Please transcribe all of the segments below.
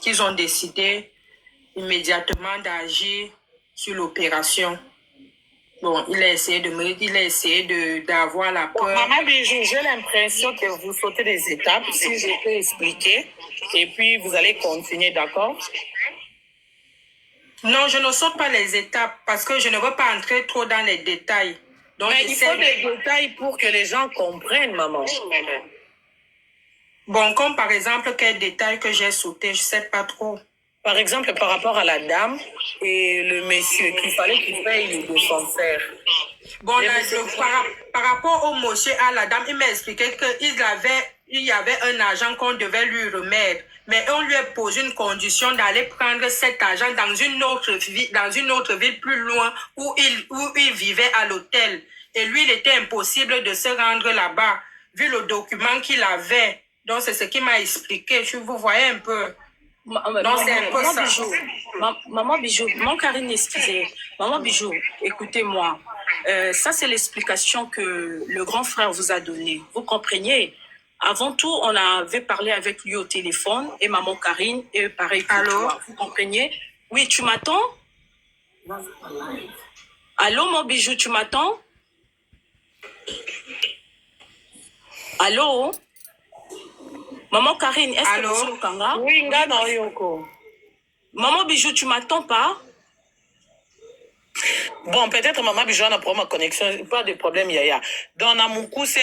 qu'ils ont décidé immédiatement d'agir sur l'opération. Bon, il a essayé d'avoir la peur. Maman Bijou, j'ai l'impression que vous sautez des étapes, si je peux expliquer, et puis vous allez continuer, d'accord? Non, je ne saute pas les étapes parce que je ne veux pas entrer trop dans les détails. Donc, mais il faut des détails pour que les gens comprennent, maman. Bon, comme par exemple, quel détail que j'ai sauté, je ne sais pas trop. Par exemple, par rapport à la dame et le monsieur, qu'il fallait qu'il paye le concert. Bon, par rapport au monsieur à la dame, il m'a expliqué qu'il y avait un argent qu'on devait lui remettre. Mais on lui a posé une condition d'aller prendre cet argent dans une autre ville plus loin où il vivait à l'hôtel. Et lui, il était impossible de se rendre là-bas, vu le document qu'il avait. Donc, c'est ce qu'il m'a expliqué. Vous voyez un peu. Non, c'est un peu ça. Bijou, maman Bijou, mon Karine, excusez. Maman Bijou, écoutez-moi. Ça, c'est l'explication que le grand frère vous a donnée. Vous comprenez? Avant tout, on avait parlé avec lui au téléphone et maman Karine et pareil pour toi. Vous comprenez? Oui, tu m'attends? Allô, mon Bijou, tu m'attends? Allô? Maman Karine, est-ce que vous êtes Kanga? Oui, Ngana Yoko. Maman Bijou, tu m'attends pas? Bon, peut-être maman Bijou a pour ma connexion, pas de problème, Yaya. Donc, dans mon coup, c'est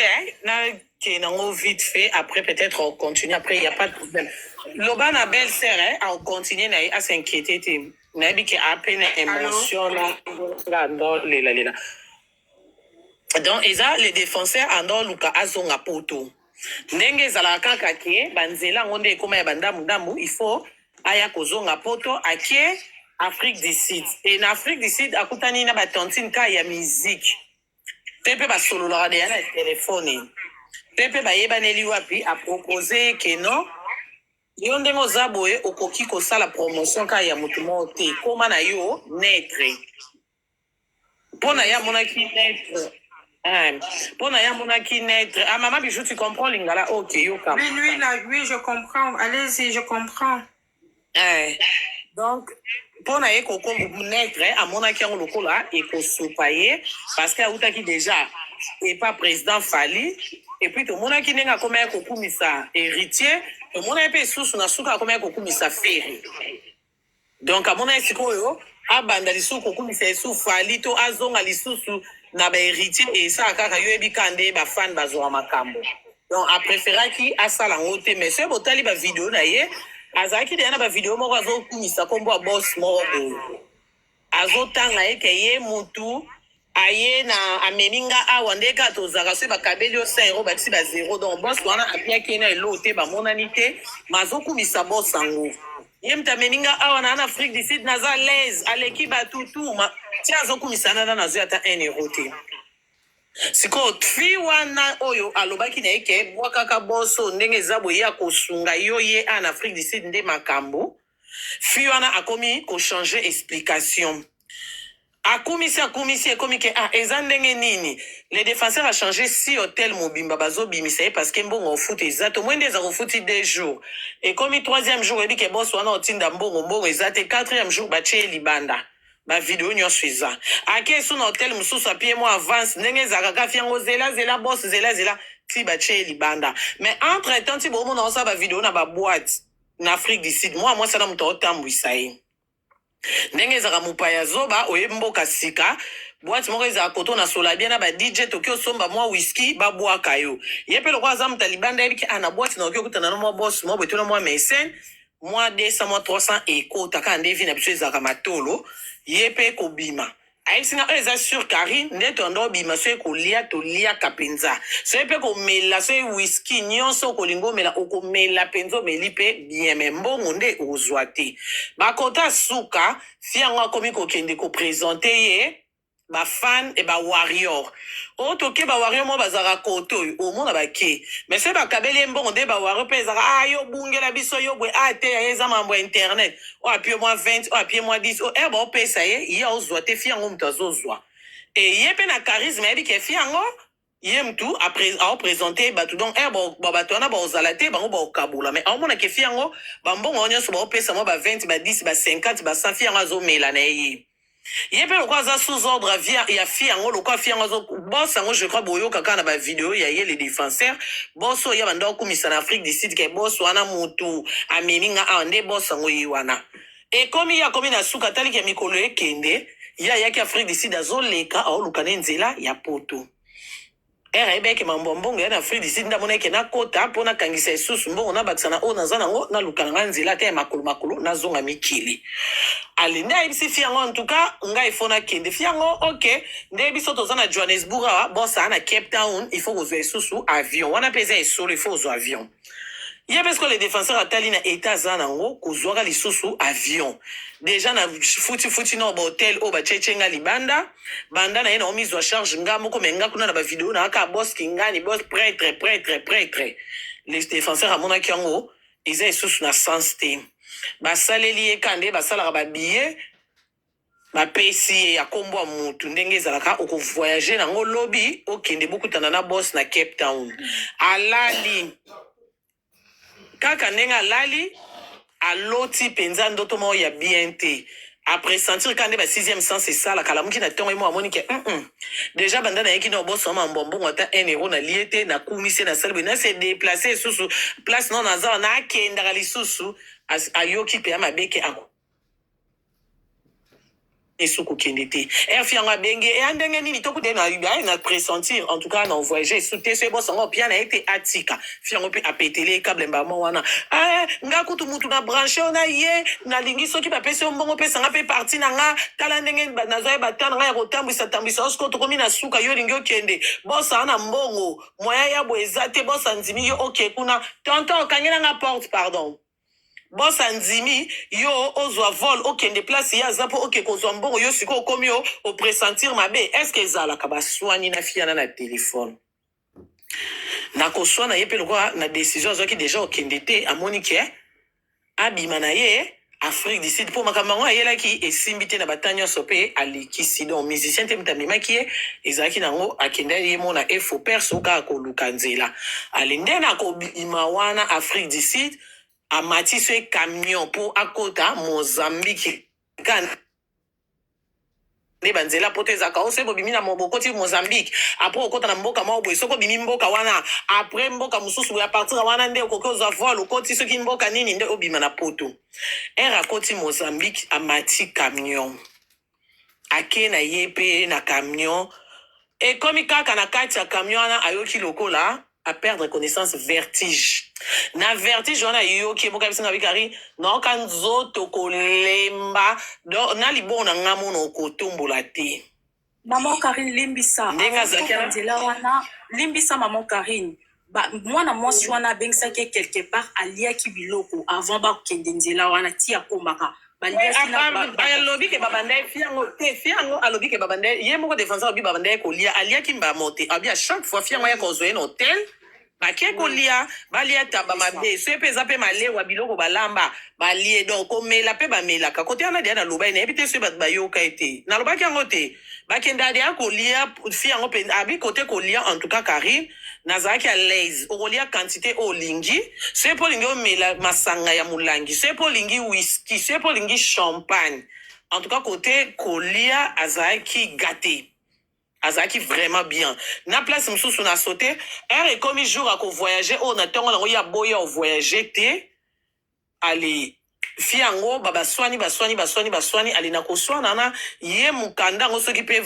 vite fait. Après, peut-être on continue. Après, il n'y a pas de problème. Loba, na belle-sœur, on continue à s'inquiéter. Na bi à peine émotion là, donc, les défenseurs en luka azonga poto. Ndenge zalaka kake banzela ngonde ekoma ya bandamu il faut aya kozonga poto akie Afrique du Sud. Et en Afrique du Sud akutani na batontine ka ya musique. Pepe ba solola de na téléphone. Pepe ba yebaneli wapi a proposer que non yo ndenge ozaboye okoki kosala promotion ka ya mutu mote koma na yo netre. Pona ya monaki netre. Pour qui naître. Ah, maman Bijou, tu comprends l'ingala? Ok, yoka. Oui, je comprends. Allez-y, je comprends. Donc, pour naître, à mon qui on le là, et qu'on soupaye, parce qu'il y a qui déjà, et pas président Fali, et puis tout le monde qui n'est pas comme un héritier, tout le monde est peu sous na souka comme un ferry. Donc, à mon avis, c'est quoi, abanda lisuku kumisa isu Fali to azonga lisusu na ba héritier et ça kaka yo ebikande ba fan bazwa makambo. Donc a préféré ki asala ngote mais ce botali ba vidéo na ye azaki de na ba vidéo moko azo kumisa kombo boss moko. Azo tanga ye ke ye mutu aye na ameminga awa ndeka tozaka se bakabeli yo 5 € batisi ba 0 donc boss wana apia kena elote ba monanité mazo kumisa boss sango. Yemta meninga awa na Afrique du Sud naza l'aise aleki batutu ma ti azokumisana na nazo ata 1 € te. Siko tfi wana oyo alobaki na eke bwakaka boso ndenge zabo ya kosunga yo ye en Afrique du Sud nde makambo. Fi wana akomi ko changer explication. Akumisi ekomi ke ezandenge nini les défenseurs a changé si hôtel mobimba bazo bimisa parce que mbongo foot exact moins des foot 2 jours et comme 3e jour ebi ke boss wana otinda mbongo exact 4e jour ba tie libanda ba vidéo nyonso eza ake so na hôtel mususu apie mo avance ndenge zakaka fiango zela boss zela ti ba tie libanda mais entre temps ti bomo na osa ba vidéo na ba boîte na Afrique du Sud moi ça na muto otambwisa ye ndenge ezaka mopaya zoba oyebi mboka sika boîte moko ezaka koto na sola bien na ba DJ toki osomba mwa whisky babwaka yo ye pe lokwa aza mutu libanda yebiki ana boîte na oki okutana na mwa boss mwa bwetuna mwa mécène mwa 200 mwa 300 ekota kaka nde vi na biso ezalaka matolo ye pe kobima ayebisinga oyo eza sur Karine nde tondo obima so ekolia toliaka mpenza so ye mpe komela so ye whisky nyonso okolinga omela okomela mpenza omeli mpe bien me mbongo nde ozwa te bakota suka fi yango akomi kokende koprésente ye bafan e bawarrior oyo toke bawarrior mo bazalaka kote oyo omona bake mais so bakabeli ye mbongo nde bawarrior mpe ezalaka yo bungela biso yo bwe te ya eza mambo ya internet oyo apie mwa 20 oyo apie mwa 10 oyo baopesa ye ye ozwa te fi yango moto azozwa e ye mpe na charisme yebi ke fi yango yem tu a présenté batu donc bato wana baozala te bango baokabula mais aomona ke fi yango bambongo yango nyonso baopesa mo ba 20 ba 10 ba 50 ba 100 fi yango azomela na ye ye mpe lokwa aza sous ordre ya fi yango lokwa fi yango boss yango je crois boyoka kaka na bavideo ya ye les défenseurs boss oyo banda okumisa na Afrique du Sud ke boss wana mutu amemi nga ande boss yango ye wana ekomi ya komi na suka tali ke mikolo ekende ya yaki Afrique du Sud azoleka aoluka ne nzela ya poto era ebeke mambo mbongo ya na Afrique du Sud ndamona eke nakota mpo nakangisa esusu mbongo nabakisa na oyo naza nango naluka nanga nzela te ya makolo nazonga mikili alinde ayebisi fi yango antuka ngai ifo nakende fi yango ok nde biso toza na Johannesburg awa bosa na Cape Town ifo kozwa esusu avion wana mpe eza esolo ifo kozwa avion ye pesko le défenseur atali na état aza nango kozwaka lisusu avion déjà na futi na bahotel oyo bacechenga libanda banda na ye na omizwa charge nga moko me nga kuna na bavideo na aka boss kingani boss prêtre le défenseur amonaki yango eza esusu na sens te basaleli ye kande basalaka babillet bapesi ye ya kombo ya mutu ndenge ezalaka okovoyage nango lobi okende bokutana na boss na Cape Town alali kaka ndenge alali aloti penza ndoto moko ya bien te après sentir kande ba 6e sens esala kala muki na tongo emo amoni ke déjà banda na yeki na boso ma mbongo ata 1 euro na liete na kumise na salbe na se déplacer susu place non naza na kenda lisusu ayoki pe amabeke ako esuku kende te fi yango abenge andenge nini tokude na pressentir en tout cas na voyager soute se boss ngo pia na ete atika fi yango pe apetele câble mbamo wana nga kutu mutu na branché na ye na lingi soki bapesi mbongo pesa nga pe parti na nga tala ndenge nazoye batana nga ya kotambwisa osko tokomi na suka yo lingi okende boss ana mbongo moya ya boeza te boss nzimi yo oke kuna tonton kangela nga porte pardon boss andimi yo ozwa vol okende place ya zapo oke kozwa mbongo yo siko okomi yo o pressentir mabe est-ce que ezalaka baswani na fiana na téléphone na koswana ye pe lokwa na décision azwaki déjà okende te amoni ke abima na ye Afrique du Sud po makambo yango ayelaki esimbi te na bata nyonso mpe alekisi donc musicien te mutu amemaki ye ezalaki nango akende ye mo na efo perso kaka koluka nzela alende na kobima wana Afrique du Sud amati so camion po akota Mozambique kan ne banzela poteza ka ose bobimi na mobokoti Mozambique après okota na mboka mwa boye soko bimi mboka wana après mboka mususu ya partir wana nde okokoza voile okoti soki mboka nini nde obima na poto era koti Mozambique amati camion ake na yepe na camion et comme kaka na kati ya camion wana ayoki lokola à perdre connaissance vertige na vertige wana yoki boka bisinga bikari na kanzoto kolemba do na libona ngamo no kotombola te maman Karine limbisa ndenga zakana nzela wana limbisa maman Karine ba mwana mwasi wana bengisaki quelque part aliaki biloko avant ba kende nzela wana ti akomaka alobi ke babanda fiango te fiango alobi ke babanda ye moko défenseur abi babanda kolia aliaki mbamo te abi à chaque fois fiango ya kozwe no hotel bakie kolia balia taba mabe so pe zape malewa biloko balamba balie donc komela pe bamelaka kote ana dia na loba ina ebite so bat bayoka ete na loba kiango te bakenda dia kolia fiango pe abi kote kolia en tout cas Karine nazaki à l'aise okolia quantité olingi so po lingi omela masanga ya mulangi so po lingi whisky so po lingi champagne en tout cas côté kolia azaki gâté azaki vraiment bien na place mususu na sauté er comme jour à voyager on a tongo na ya boya au voyager te ali fiango baswani ali na koswana na ye mukanda ngo soki pe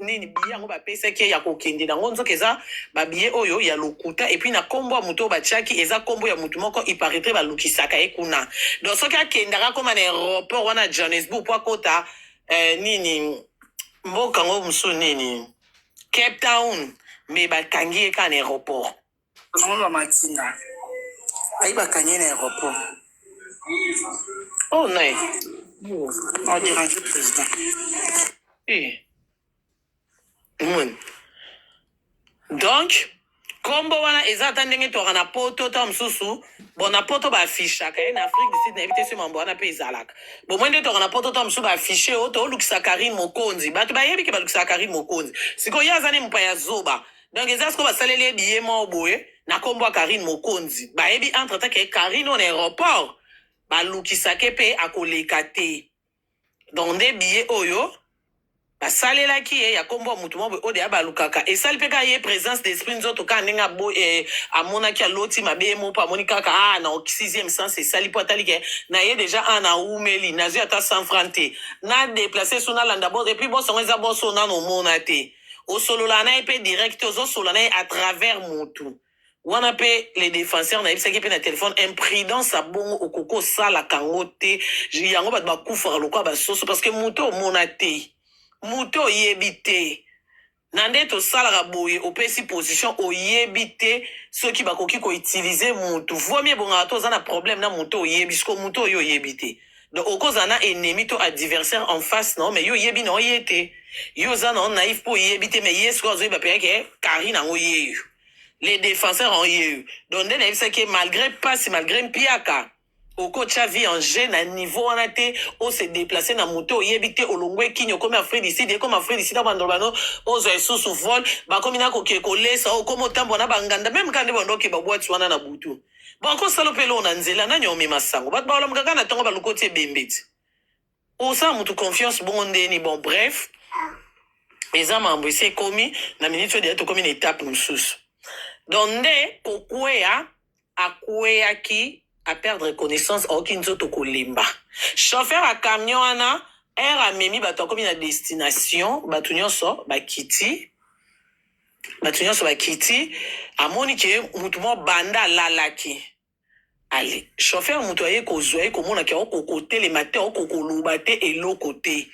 nini biyango ba pesa ke ya kokende na ngonzo keza ba biye oyo ya lokuta et puis na kombo muto ba chaki eza kombo ya mutu moko iparitre ba lukisaka ekuna donc soki akendaka koma na aéroport wana Johannesburg po kota nini mboka ngo musu nini Cape Town me bakangi eka na aéroport ngo matinga ai bakangi na aéroport. Oh non. On dirait le président. Donc, kombo wana ezata ndenge toka na poto ta msusu bon na poto ba affiche ka en Afrique du Sud na éviter ce mambo wana pe ezalaka bon mwende toka na poto ta msusu ba affiche o to lukisa Karine Mokonzi bato ba yebi ke ba lukisa Karine Mokonzi siko yazane mpaya zoba donc eza siko basaleli ye billet moko boye na kombo ya Karine Mokonzi bayebi entre temps ke Karine on aéroport balukisake mpe akoleka te donc nde billet oyo basalelaki ye ya kombo ya mutu moko boye oyo deya balukaka esali mpe kaka ye présence d'esprit nzoto kaka ndenge amonaki aloti mabe ye moko mpo amoni kaka na 6e sens esali mpo atali ke na ye déjà na umeli nazwi ata 100 francs te na déplace so nalanda boso epuis bosongo eza boso nano omona te osolola na ye mpe direct ozosolola na ye à travers mutu wana mpe les défenseurs nayebisaki mpe na telefone imprudence abongo okoko osalaka yango te yango bato bakufaka lokola basoso parce que mutu omona te mutu oyebi te na nde tosalaka boye opesi position oyebi te soki bakoki koutilize mutu vomi ebongaka to oza na problème na mutu oyebi siko mutu oyo oyebi te donc okozala na ennemi to adversaire en face non mais yo oyebi na oye te yo oza na naïf mpo oyebi te mais ye siko azoyeba peyake kari nango yeyo les défenseurs ont eu donc nde nayebisaki malgré pasi malgré mpiaka okotya vie en jeu na niveau wana te ose déplacer na moto oyebi te olongwe kinyo komi Afrique du Sud ekomi Afrique du Sud abandolo bano ozwa esusu vol bakomi na koke kolesa okomi otambola na banganda meme kande bando okeba bwati wana na butu bon kosala mpe loo na nzela nani omema sango bato baolamuka kaka na ntongo baluka ti ebembe ti osala motu confiance bongo ndeni bon bref eza mambo esi ekomi na miniti oyo deya tokomi na étape mosusu donc nde kokweya akweyaki à perdre connaissance aucune nzoto kolemba chauffeur à camion wana air amemi bato akomi na destination bato nyonso bakiti amoni ke mutu mo banda alalaki ale chauffeur mutu aye kozwa ye komona ke okokotelema te okokoluba te eloko te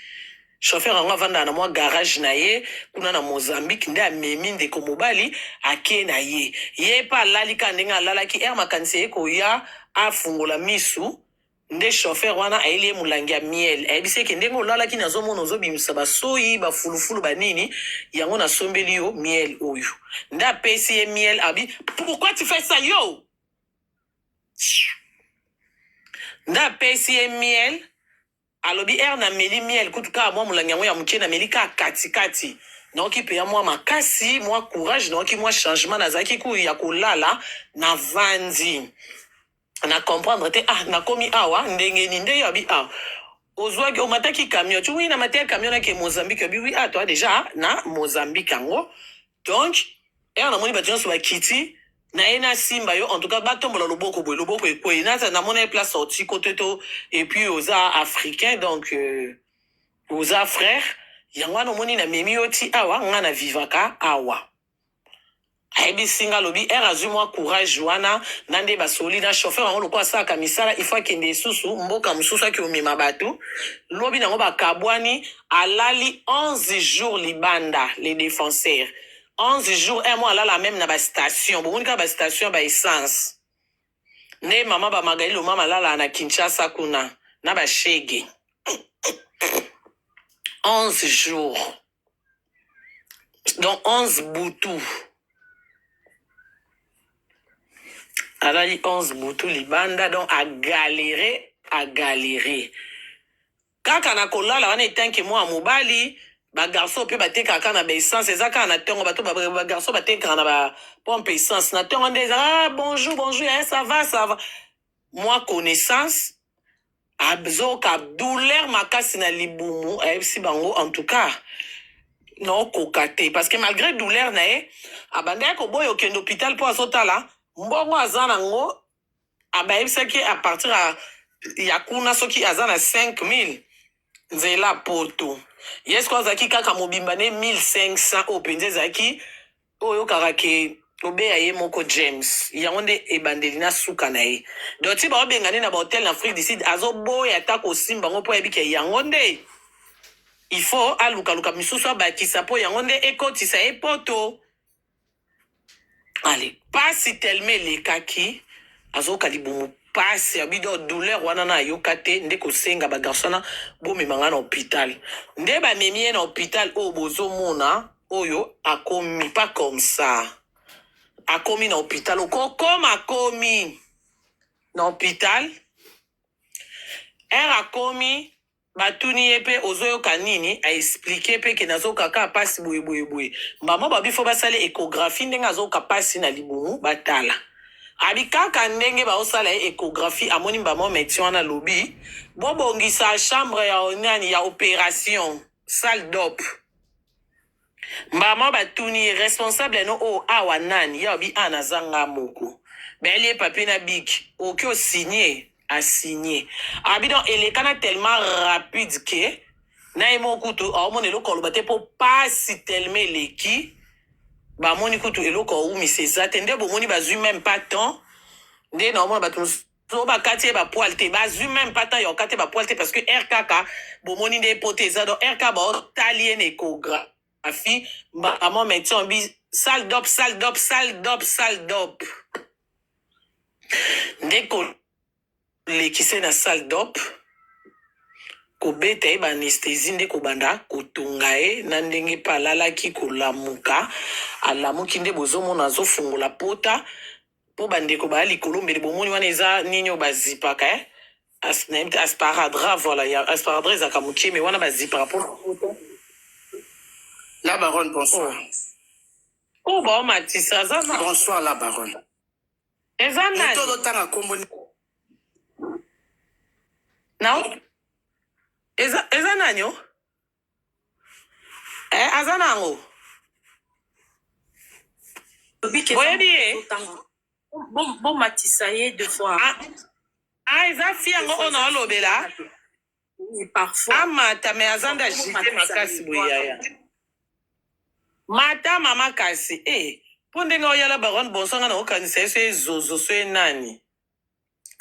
chauffeur yango avanda na mwa garage na ye kuna na Mozambique nde amemi ndeko mobali ake na ye ye pa alali ka ndenge alalaki air makanisi ye koya afungola misu nde chauffeur wana ayeli ye molangi ya miel ayebisi eke ndenge olalaki nazomona ozobimisa basoyi bafulufulu banini yango nasombeli yo miel oyo nde apesi ye miel abi pourquoi tu fais ça yo nde apesi ye miel alobi air na meli miel kutu kaka mwa molangi yango ya moke na meli kaka katikati naoki mpe ya mwa makasi mwa courage naoki mwa changement nazalaki ku ya kolala na vandi na comprendre te nakomi awa ndenge ni nde yo abi ozwaki omataki camion tu wi na mataki camion nake Mozambique abi wi toi déjà na Mozambique yango donc air namoni bato nyonso bakiti na ye na simba yo en tout cas batombola loboko boye loboko ekwei namona ye place sorti kote to et puis oza africain donc oza frère yango wana omoni na memi yo ti awa nga na vivaka awa ayebisi nga alobi air azwi mwa courage wana na nde basoli na chauffeur yango lokola asalaka misala ifo akende esusu mboka mosusu aki omema bato lobi nango bakabwani alali 11 jours libanda les défenseurs 11 jours un mois alala même na bastation bomoni kaka bastation ba essence nde mama bamagali lo mama alala na Kinshasa kuna na bashege 11 jours donc 11 butu alali 11 butu libanda donc agalere kaka na kolala wana etanke mwa mobali bagarso mpe batekaka na baessence eza kaka na ntongo bato bagarso batekaka na bapompe essence na ntongo nde eza bonjour ça va mwa connaissance azoka douleur makasi na libumu ayebisi bango en tout cas naokoka te parce que malgré douleur na ye abandaki koboya okende hôpital mpo azotala mbongo aza nango abayebisaki a partir ya kuna soki aza na 5000 nzela poto yesko azalaki kaka mobimba ne 1500 oyo mpenza ezalaki oyo kaka ke obeya ye moko James yango nde ebandeli na suka na ye donc ti baobengani na bahotel na Afrique du Sud azoboya ata kosimba yango mpo ayebike yango nde il faut alukaluka misusu abakisa mpo yango nde ekotisa ye poto ale pasi telme elekaki azoka libumu pasi abido douleur wana na ayoka te nde kosenga bagarso na bomemanga na hôpital nde bamemi ye na hôpital oyo bozomona oyo akomi pas comme ça akomi na hôpital okokoma akomi na hôpital akomi batuni ye mpe ozoyoka nini aexplike mpe ke nazokaka pasi boye mbamo babifo basala échographie ndenge azoyoka pasi na libumu batala abi kaka ndenge baosala ye échographie amoni mbamo médecin wana lobi bobongisa chambre ya onani ya opération salle d'op mbamo batuni ye responsable no o awa nani ya obi anazanga moko belie papier na bik oki osigné a signé. Abidon elekana tellement rapide que na emo kutu aomona eloko lobate po pasi tellement eleki ba moni kutu eloko umi sezate nde bomoni bazui même pas temps nde na omona batu so ba kati ba poil te bazui même pas temps yo kati ba poil te parce que RKK bomoni nde poteza do RK ba talien échographie ba amon médecin bi salle d'op ndeko lekise na salle d'op kobeta ye baanesthésie nde kobanda kotunga ye na ndenge mpe alalaki kolamuka alamuki nde bozomona azofungola pota mpo bandeko baya likolo mbele bomoni wana eza nini oyo bazipaka asparadrap voilà ya asparadrap ezaka mokie me wana bazipaka mpo La baronne, bonsoir. oyo baomatisa aza na Bonsoir, la baronne. eza nani Moto lotanga kombo na eza nani o aza nango boyebi ye Bon Matissaye deux fois. eza fi yango oyo na olobela Oui, parfois. amata me azanda agite makasi boye yaya mata mama kasi mpo ndenge oyala baronne bonsonga na okanisa ye so ezozo so enani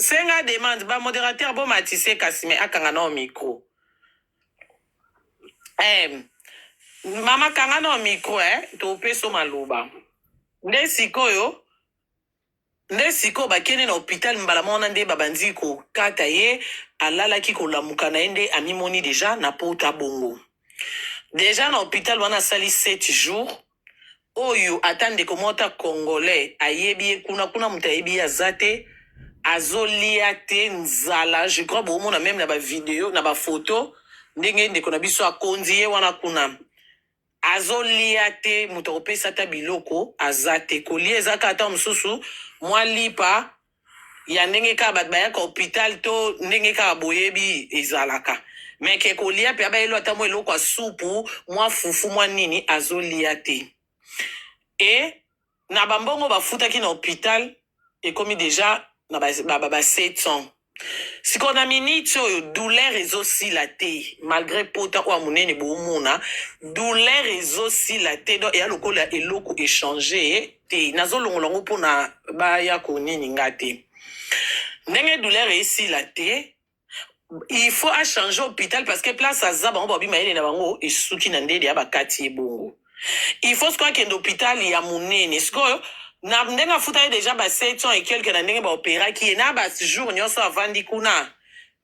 senga demande bamodérateur bomatise kasi me akanga na o micro mama kanga na o micro topeso maloba nde sikoyo bakende na hôpital mbala mona nde babandi kokata ye alalaki kolamuka na ye nde amimoni deja na pota bongo deja na hôpital wana asali 7 jours oyo ata ndeko mota congolais ayebi ye kuna moto ayebi ye aza te azolia te nzala je crois bomona même na bavideo na bafoto ndenge ndeko na biso akondi ye wana kuna azolia te moto akopesa ata biloko aza te kolia ezaka ata mosusu mwa lipa ya ndenge kaka bato bayaka hôpital to ndenge kaka boyebi ezalaka meke kolia mpe abayelo ata mwa eloko ya supu mwa fufu mwa nini azolia te na bambongo bafutaki na hôpital ekomi deja na ba 700 sikoyo na miniti oyo douleur ezosila te malgré pota oyo amonene boomona douleur ezosila te donc eya lokola eloko échange te nazolongola ngo mpona baya konini nga te ndenge douleur esila te il faut achange hôpital parce que place aza bango babima yele na bango esuki na ndenge ya bakati ebongo il faut sikoyo akende hôpital ya monene sikoyo na ndenge afuta ye deja ba 700 et quelque na ndenge baoperaki ye na bajour nyonso avandi kuna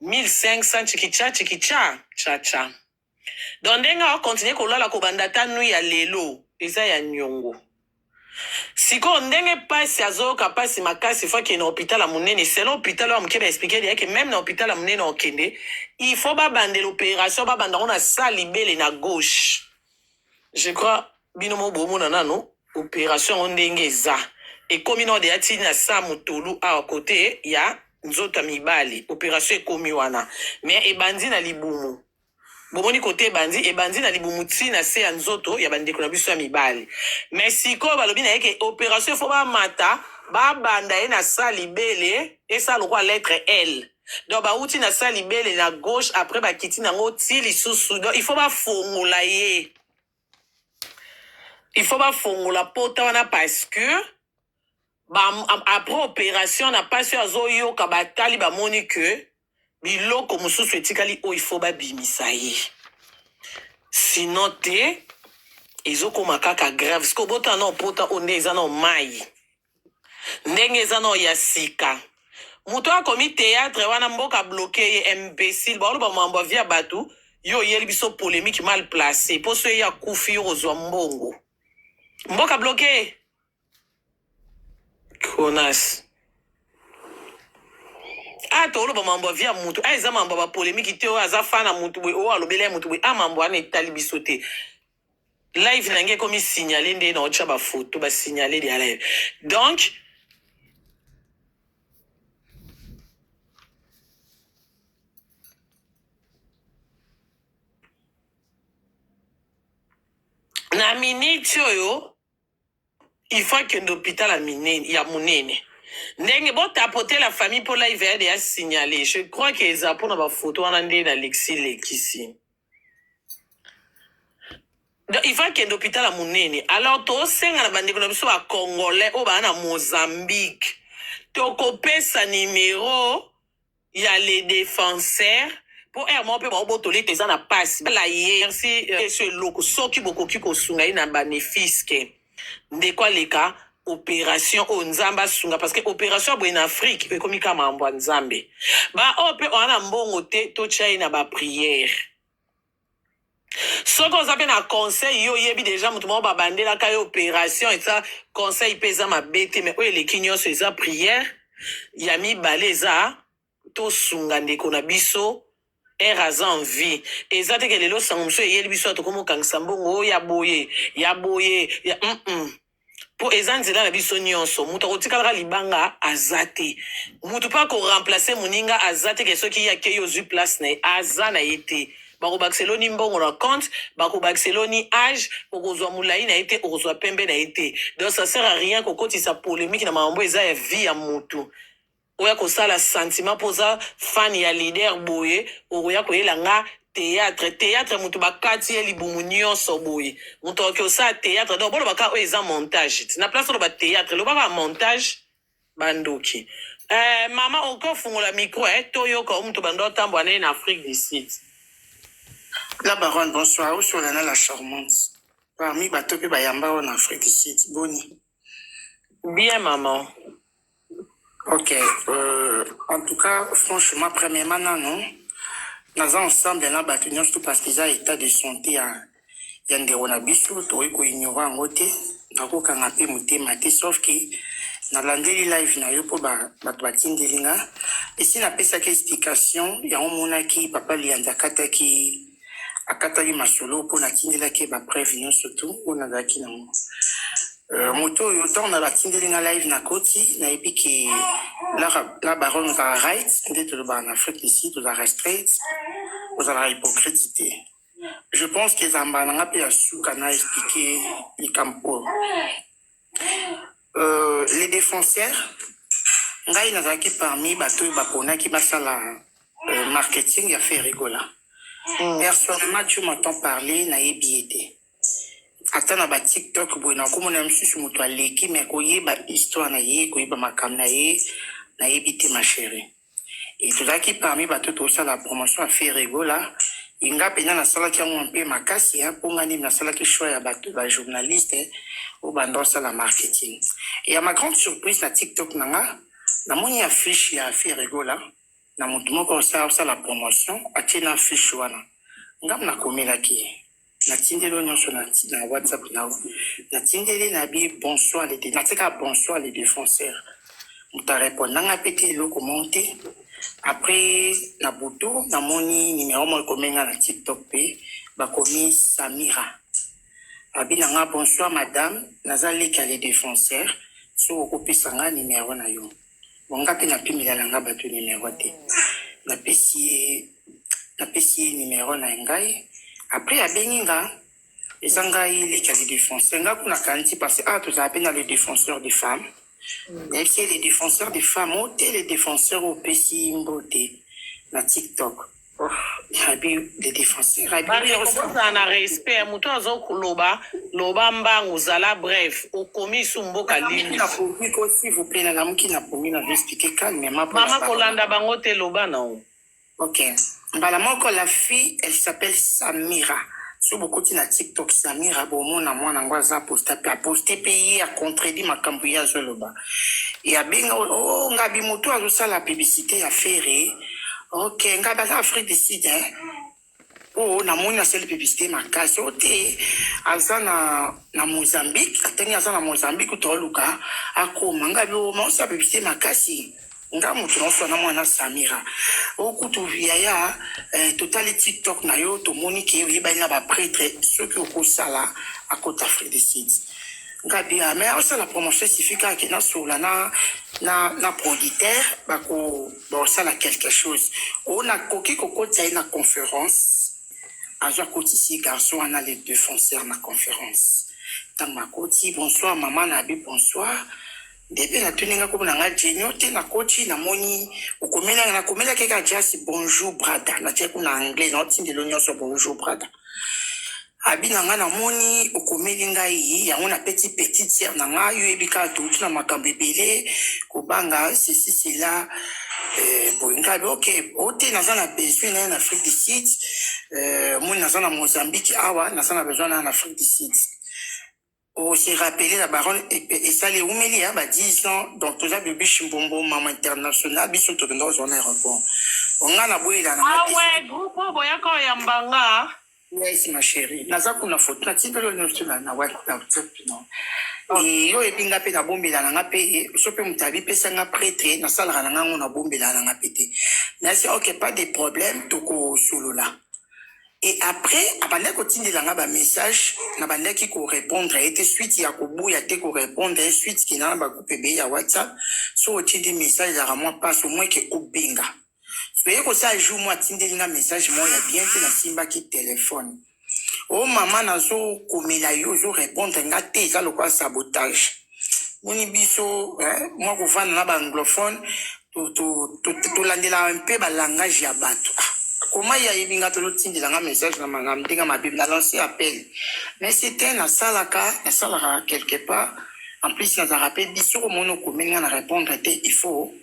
1500 chikicha chacha donc ndenge akontinue kolala kobanda ta nui ya lelo eza ya nyongo sikoyo ndenge pasi azoyoka pasi makasi fo akende na hôpital ya monene selon hôpital oyo moke baexplike deyake même na hôpital ya monene okende il faut babandela opération babandango na salle libele na gauche je crois bino mo bomona nano opération yango ndenge eza ekomi na deya tini na sa motolu awa kote ya nzoto ya mibali opération ekomi wana mais ebandi na libumu bomoni kote ebandi na libumu ntina se ya nzoto ya bandeko na biso ya mibali mais sikoyo balobi na ye ke opération efo bamata babanda ye na sa libele esala lokwa lettre L donc bauti na sa libele na gauche après bakiti nango ti lisusu donc il faut bafongola ye il faut bafongola pota wana parce que après opération na pasi azoyoka batali bamoni ke biloko mosusu etikali oyo il faut babimisa ye sinon te ezokoma kaka grave siko bota na opota oyo nde eza na mai ndenge eza na ya sika moto akomi théâtre wana mboka bloke ye imbécile baoloba mambo avia bato yo oyeli biso polémique mal placé mpo so ye akufi yo kozwa mbongo mboka bloke konas toloba mambo via mutu eza mambo ba polémique te o aza fana mutu we o alobele mutu we mambo ana etali biso te live nange komi signaler nde na ocha ba photo ba signaler de live donc na minute oyo il faut que l'hôpital a minene ya munene ndenge botapote la famille pour live de a signaler je crois que eza pour na ba photo wana nde na Alexis Lekisi donc il faut que l'hôpital a munene alors to senga na bandeko na biso ba congolais o ba na Mozambique to kopesa numéro ya les défenseurs pour mo pe ba botoli teza na passe la hier si ce loko soki bokoki ko sunga ina bénéfice ke ndekwa leka opération o nzamba sunga parce que opération bo en Afrique pe komi kama mambo nzambe ba ope wana mbongo te to chaina ba prière soko ozape na conseil yo yebi déjà mutu mo ba bandela ka opération et ça conseil pesa ma bête mais o eleki nyonso eza prière ya mibale eza to sunga ndeko na biso aza en vie eza te ke lelo sango mosusu eyeli biso ato komokangisa mbongo ya boye ya po eza nzela na biso nyonso mutu akotikalaka libanga aza te mutu mpe akoremplace moninga aza te ke soki yake yo ozwi place na ye aza na ye te bakobakiseloni mbongo na compte bakobakiseloni age okozwa molai na ye te okozwa pembe na ye te donc ça sert à rien kokotisa polémique na mambo eza ya vie ya mutu oya kosala sentiment poza fan ya leader boye oya koyela nga théâtre mutu bakati ye libumu nyonso boye mutu oke osala théâtre donc bolo baka oyo eza montage na place oyo ba théâtre lobaka montage bandoki mama okofungola micro toyoka mutu bando otambola naye na Afrique du Sud. La baronne, bonsoir. Où sont la charmante? Parmi bateau pe bayamba en Afrique du Sud. Boni. Bien, maman. Ok. En tout cas, franchement, premièrement, non. Nous avons ensemble là, bateau, surtout parce qu'ils ont état de santé à Yanderonabiso, Toriko ignorant en côté. Nako kangape mouté maté, sauf que na landeli live na yo po bato batindelinga. Et si na pesa ki explication, ya omona ki papa lianda kata ki akatali masolo po na tindela ke ba prévenir surtout on a daki na moto yo temps na batindeli na live na koti na epi ki la baronne za right ndete le ba en Afrique ici to la restraite aux la hypocrite. Je pense que zamba na pe ya suka na expliquer les campo les défenseurs ngai na zaki parmi bato bakona ki basala marketing ya fait rigola. Personnellement, tu m'entends parler, na ebiete. Attends na ba TikTok, boy, na comme on aime sur mon toilette, mais koye ba histoire na ye, koye ba makam na ye, na ebite ma chérie. Et tout ça qui parmi ba tout ça la promotion a fait rigola. Inga pena na sala ki un peu makasi, hein, pour ngani na sala ki choix ya ba tout ba journaliste, ou ba ndosa la marketing. Et à ma grande surprise, la TikTok nanga, na moni affiche ya fait rigola. Na mutu moko sa la promotion atina affiche wana ngam na komela ki na tindelo nyonso na WhatsApp na tindeli na bi bonsoir les bonsoir les défenseurs muta répondre nanga peti lo commenter après na buto na moni numéro mo komenga na TikTok pe ba komi Samira abina nga bonsoir madame nazali ka les défenseurs so ko pisanga numéro na yo bonga pe na pimila nga batu numéro te na pesi numéro na ngai après abeninga ezangai les cas de défense nga kuna kanti parce que tout appelle les défenseurs des femmes et c'est les défenseurs des femmes ou les défenseurs au pesi mbote na TikTok Rabi les défenseurs Rabi na respect muto azokuloba loba mbangu zala bref okomi sumboka lini na public s'il vous plaît na muki na pomi na expliquer calmement mama kolanda bango te loba na o. OK. Mbala moko la fille elle s'appelle Samira. Sur beaucoup de TikTok Samira bomo na mwana ngwaza poster pays a contredit makambo ya zoloba. Et abenga ngabi muto azosa la publicité ya faire. OK, ngaba za Afrique du Sud hein. Oh, na moni na sel publicité makasi ote azana na Mozambique, atengi azana Mozambique utoluka akoma ngabi o mo sa publicité makasi. nga mutu nyonso na mwana Samira okutu yaya totali TikTok na yo tomoni ke oyebani na baprêtre soki okosala akota Afrique du Sud nga bia mais osala promotion suffit kaka na sola na producteur bakosala quelque chose ona koki kokota na conférence azwa kotisi garçon wana les défenseurs na conférence tant makoti bonsoir maman nabi bonsoir depuis la tenue nga comme nga jenyo te na koti na moni okomela keka just bonjour brother na tieku na anglais na tindi lo nyonso bonjour brother abina nga na moni okomeli ngai yango na petit sœur na nga yo ebika tout na makambo ebele kobanga ceci cela boinga ok ote naza na besoin na Afrique du Sud moi naza na Mozambique awa naza na besoin na Afrique du Sud. On s'est rappelé la baronne et ça les oumeli bah 10 ans donc tous les bébés chimbombo maman international biso to dans un aéroport on a na boy là ah ouais groupe boya ko yambanga yes ma chérie naza kuna photo na tindelo nyonso na WhatsApp non et yo ebinga pe na bombela na nga pe so pe mutabi pesa nga prêtre na sala na nga na bombela na nga pété na c'est OK pas de problème toko solo là. Et après, abandé continue dans un message, n'abandé qui ko répondre, et suite il y a kobu, il y a te ko répondre, et suite qui n'a pas coupé il y a WhatsApp, so tu des messages à moi passe au moins que au binga. Soyez que ça joue moi tinde un message moi il y a bien que la simba qui téléphone. Oh maman nazo komela yo zo répondre ngate ça le quoi sabotage. Moni biso, moi ko vendre na ba anglophone, to landela un peu ba langage ya bato. Comment il y a eu un message dans ma Bible, dans l'ancien appel. Mais c'était dans Salaka quelque part. En plus, dans un rappel, bisous, mon commune, on répondre, il faut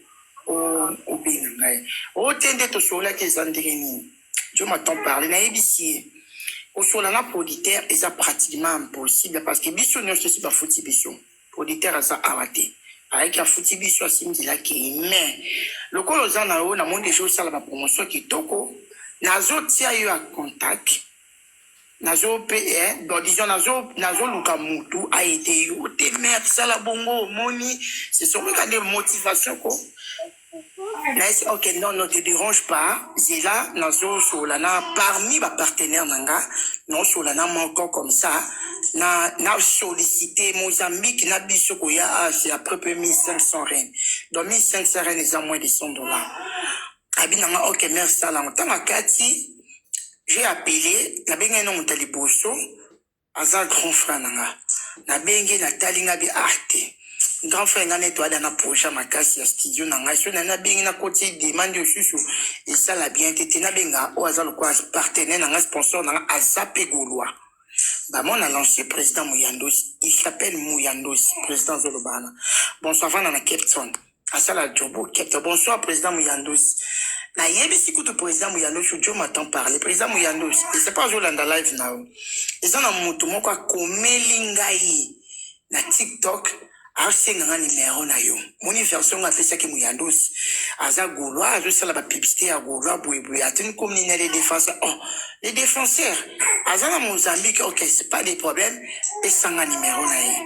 au bien. Au tende to sola que zandirini. Je m'attends parler, na ici. Au sola na producteur, et ça pratiquement impossible parce que bisous, nous, c'est pas foutu bisous. Producteur, a ça arrêté. Avec un foutu bisous, c'est là qui mais le col aux anneaux, na monde des choses, ça la promotion qui toko. Nazo tia yo a contact nazo pe donc disons nazo luka mutu a été yo te merde ça la bongo moni c'est sur le cas de motivation ko là OK non ne te dérange pas c'est là nazo solana parmi ma partenaire nanga non solana encore comme ça na sollicité Mozambique na biso ko ya c'est après 1500 rennes donc 1500 rennes ils ont moins de $100. Abinanga OK merci ça là tant makati j'ai appelé na benga no mutali boso aza grand frère nanga na benga na talinga bi arte grand frère ngane to ada na projet makasi ya studio nanga so na benga na côté demande osusu et ça la bien été na benga o aza le quoi partenaire nanga sponsor nanga azape goloa bah mon lancé président Muyandos il s'appelle Muyandos président Zolobana bonsoir na Cape Town Asala Jobo Kepta. Bonsoir, président Muyandos. Na yebi sikutu président Muyandos, je m'attends parler. Président Muyandos, et c'est pas Jolanda live now. Ils ont un mouton, quoi, komelingai. Na TikTok, arse nga numéro na yo. Mon version a fait ça que Muyandos. Aza goulois, azo sala ba publicité à goulois, boui, atene comme les défenseurs. Oh, les défenseurs. Aza na Mozambique, OK, c'est pas des problèmes. Et ça nga numéro na ye.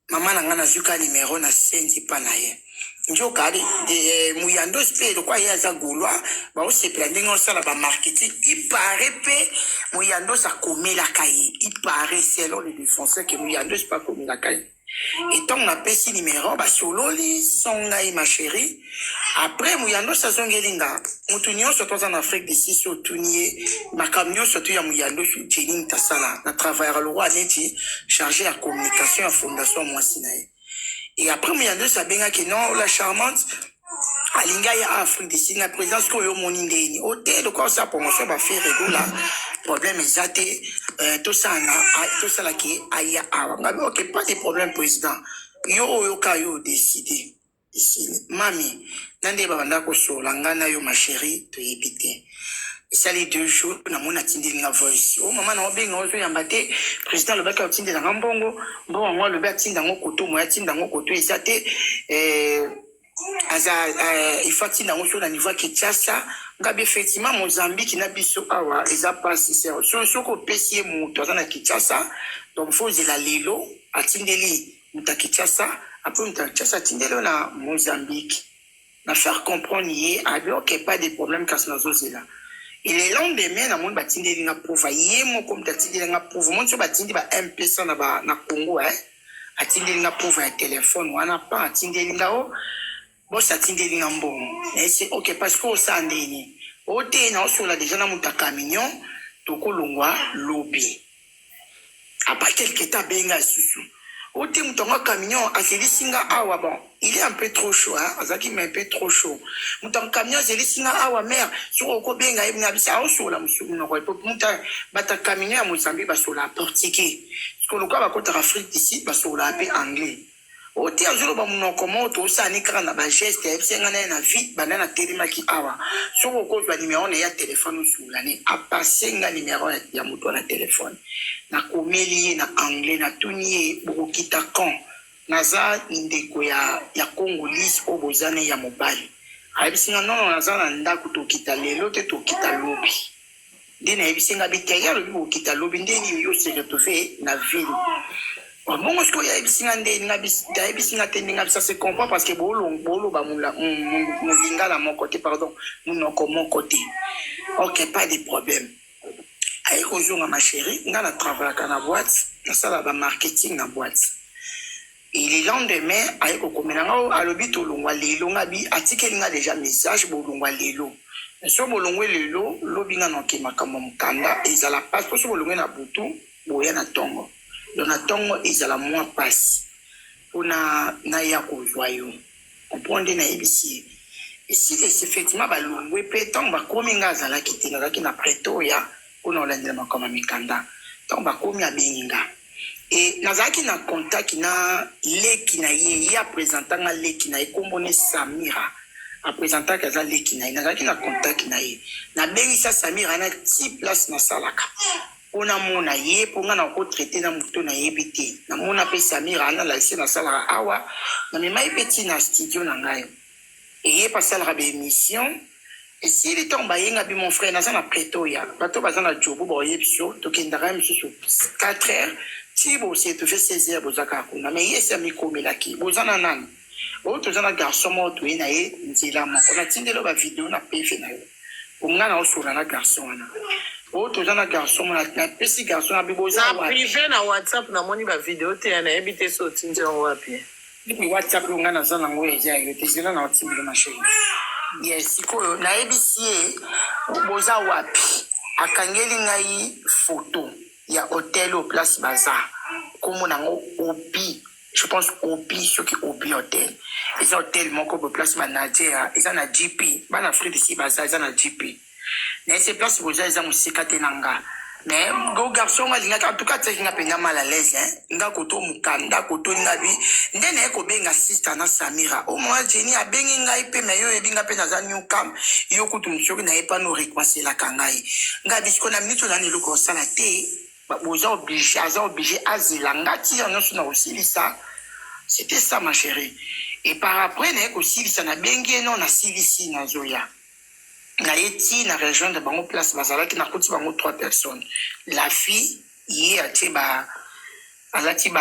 Maman n'a pas zuka numéro na sendi pa na ye. Njo kari de Muyandos pe de quoi yaza goulois ba o se plaindre on sala ba marketing il paraît pe Muyandos a commis la caille il paraît selon les défenseurs que Muyandos pas commis la caille et tant on a payé ce numéro ba sololi songai ma chérie après Muyandos a zongelinga mutunyo surtout en Afrique d'ici surtout nié ma camion surtout ya Muyandos jening tasala na travailleur le roi neti chargé à communication à fondation moi sinae. Et après, il y a deux sabenga qui non, la charmante, à l'inga ya Afrique d'ici, la présidence qu'on y a mon indéni. Au thé, de quoi ça pour moi, ça va faire régulier. Problème exact, tout ça, là qui aïe ok, pas de problème, président. Yo kayo décidé. Ici, mami, nande babanda ko so, langana yo ma chérie, tu épité. Et ça les 2 jours, na mona tindi nga voice. Oh maman na obenga ozo yambate président le baka tindi na ngambongo, bon moi le baka tinda ngo koto, moi tinda ngo koto et ça te il faut tinda ngo sur na niveau Kinshasa, ngabe effectivement Mozambique na biso awa, eza passe c'est so ko pesier muto na Kinshasa, donc faut la lelo atindeli muta Kinshasa, après muta Kinshasa tindelo na Mozambique. na faire comprendre yé abi ok pas de problème kasi nazozela et le lendemain na monde batindeli nga prouve yé moko mtatindeli nga prouve mon so batindi ba M-Pesa na Congo atindeli nga prouve ya téléphone wana pa atindeli nga o boss atindeli nga mbongo et c'est ok parce que ça ndeni o te na osola déjà na muta camion tokolongwa lobby après quelques temps benga susu o te mutonga camion azelisinga awa bon il est un peu trop chaud azaki mais un peu trop chaud mutonga camion azelisinga awa mère soko ko benga ebina bisa osola musuku no ko muta bata camion ya Mozambique basola portugais ko lokwa bakota Afrique d'ici basola ape anglais o te azolo ba munoko moto osani kaka na ba geste ebisenga na vite banana telemaki awa soko ko zwa numéro na ya téléphone usulane apasenga numéro ya moto na téléphone na komeli na anglais na tuni bokita kon naza ndeko ya Congolese obozane ya mobali abisinga non naza na ndako tokita lelo te tokita lobi ndena ebisinga bitaya lobi bokita lobi ndeni yo sekretove na ville bon ce que ya ebisinga ndeni ngabisa ebisinga te ngabisa se comprend parce que bolo ba mulinga la mon côté pardon munoko mon côté ok pas de problème ayi kozonga ma chérie nga na travaillaka na boîte nasala ba marketing na boîte et le lendemain ayi kokomela nga alobi tolongwa lelo ngabi atikeli nga déjà message bolongwa lelo so bolongwe lelo lobi nga nokemaka mokanda ezala passe po so bolongwe na butu boya na tongo na tongo ezala moins passe pona na ya kozwa yo comprendre na ebisi et si effectivement balongwe pe tongo bakomi nga azalaki te nazalaki na Pretoria pona olandela makoma mikanda tongo bakomi abenga et nazalaki na contact na leki na ye ya présentanga leki na ye kombone Samira a présentaka aza leki na ye nazalaki na contact na ye nabengisa Samira na ti place na salaka mpona mona ye mpo nga na kotraite na moto nayebi te namona mpe Samira ana laise nasalaka awa namema ye mpe ti na studio na ngai eye pasalaka baémission esili ntongo bayenga bi mon frère naza na Pretoria bato baza na jobu baoyebi so tokendaka misusu 4 heures ti bosie tofe 16 heures bozaka kuna me ye esi amikomelaki boza na nani oyo toza na garçon moko toye na ye nzela moko natindeli bavideo na pv na yo onga na osola na garçon wana oyo toza na garçon mona napesi garçon na biboza na privé na WhatsApp namoni bavideo te ya nayebi te so otindi yango wapi lipi WhatsApp onga naza nango eza yo te zela na otimeli mashei ye sikoyo nayebisi ye boza wapi akangeli ngai foto ya hotel au place bazar kombo nango obi je pense obi soki obi hotel eza hotel moko bo place manager eza na GP bana Afrique d'ici bazar eza na GP na ce place boza eza musika te nanga mais go garçon alinga en tout cas tsekinga penga mal à l'aise nga koto mukanda koto ngabi ndene eko benga sister na Samira o moi Jenny abengi ngai pe me yo ebinga pe na za new cam yo kutu msoki na epa no reconcilier kangai ngabi siko na minute na nelo ko sala te boza obligé azilanga ti non suna osilisa c'était ça ma chérie et par après ne ko silisa na bengi non na silisi na zoya na yeti na région de bango place bazalaki na koti bango 3 personnes la fille hier atie alati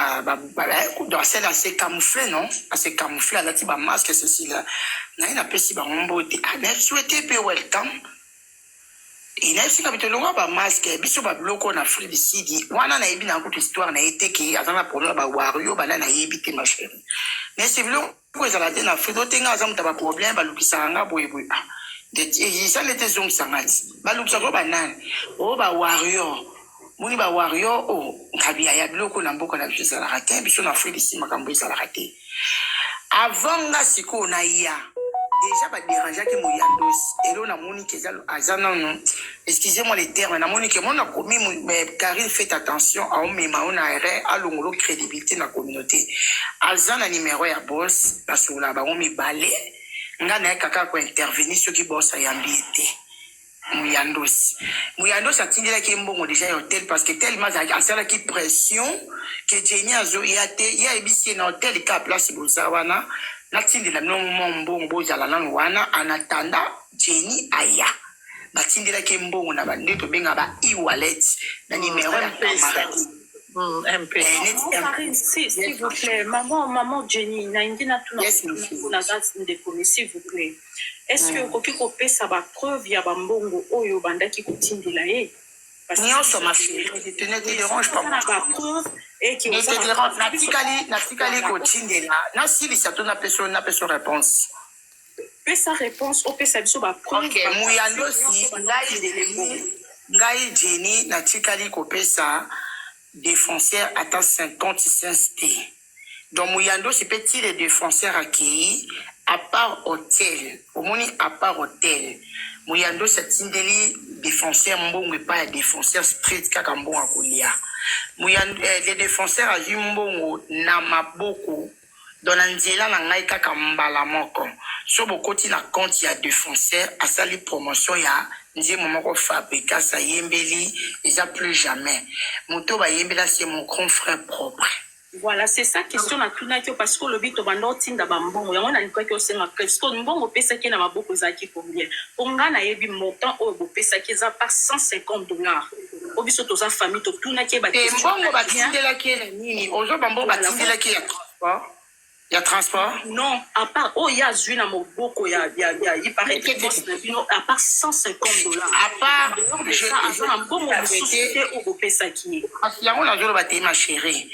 dans celle assez camouflé non assez camouflé alati ba masque ceci là na ina pesi bango mbote na souhaité pe welcome ina esi ka bitolonga ba masque biso ba bloko na Afrique du Sud wana na yebi na ko histoire na été ki azana problème ba wario bana na yebi te ma chérie mais c'est vlo ko ezala te na Afrique otenga azamuta ba problème ba lukisa nga boye ça l'était zong sangati balukisa ko banane o ba warrior muni ba warrior o kabia ya bloko na mboka na biso la raté biso na Afrique d'ici makambo ça la raté avant nga siko na ya déjà ba déranger que moyandos et là na moni que azana non excusez-moi les termes na moni que mon a commis mais Karine fait attention à on mema on a à l'ongolo crédibilité na communauté azana numéro ya boss parce que là ba on mi balé nga na kaka ko intervenir ceux qui bossa yambi te Muyandos atindela ki mbongo déjà hôtel parce que tellement asala ki pression que Jenny azo yate ya ebisi na hôtel ka place bozawana natindela no mbongo bozala na wana en attendant Jenny aya batindela ki mbongo na bande to benga ba e-wallet na numéro ya camarade MP. S'il vous plaît, maman Jenny, s'il vous plaît. Est-ce que Kokiko peut savoir preuve ya bambongo oyo bandaki kotindela ye? Nyonso ma chérie, ne te dérange pas. Na ba preuve et qui ne te dérange natikali kotindela. Na silisa to na peso réponse. Pesa réponse o pesa biso ba preuve. OK, muyando si ngai Jenny natikali kopesa défenseur ata 55 T. Donc muyando c'est petit les défenseurs accueillis à part hôtel. Au moins à part hôtel. Muyando satindeli défenseur mbongo pas défenseur street kaka mbongo akolia. Muyando les défenseurs a mbongo na maboko dans nzela na ngai kaka mbala moko. So bokoti na compte ya défenseur asali promotion ya nzemo moko fabrika sa yembeli eza plus jamais. Moto ba yembela c'est mon grand frère propre. Voilà, c'est ça question na tunaki parce que le bito bando tinda bambongo yango na nikoki osenga parce que mbongo pesa ki na maboko zaki combien ponga na yebi montant o bo pesa ki za pas $150 obiso toza famille to tunaki ba mbongo batindela ki nini ozo bambongo batindela ki ya transport. Il y a transport? Non, à part, oh, il y a Zuna Moboko, il paraît que à part $150. À part, ma chérie.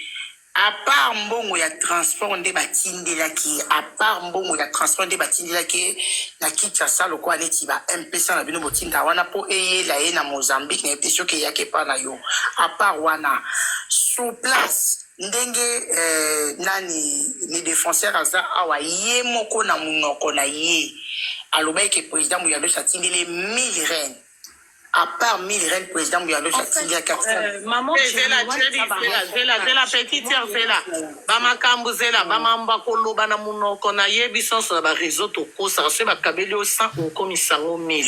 À part mbongo ya transport on débatindela ki à part mbongo ya transport débatindela ki na Kinshasa loko aneti ba mpesa na bino botinda wana po eyela ye na Mozambique na epesio ke yake pa na yo à part wana sur place ndenge nani les défenseurs aza awa ye moko na munoko na ye alobai ke président Muyando satindele 1000 reines. À part 1000 reines, président Muyando satindele 400. Maman, Zela petite sœur Zela. Bama kambuzela, bama mbakolo bana munoko na yebi sonso na ba réseau to kosa se ba kabeli au 100 au komisango 1000.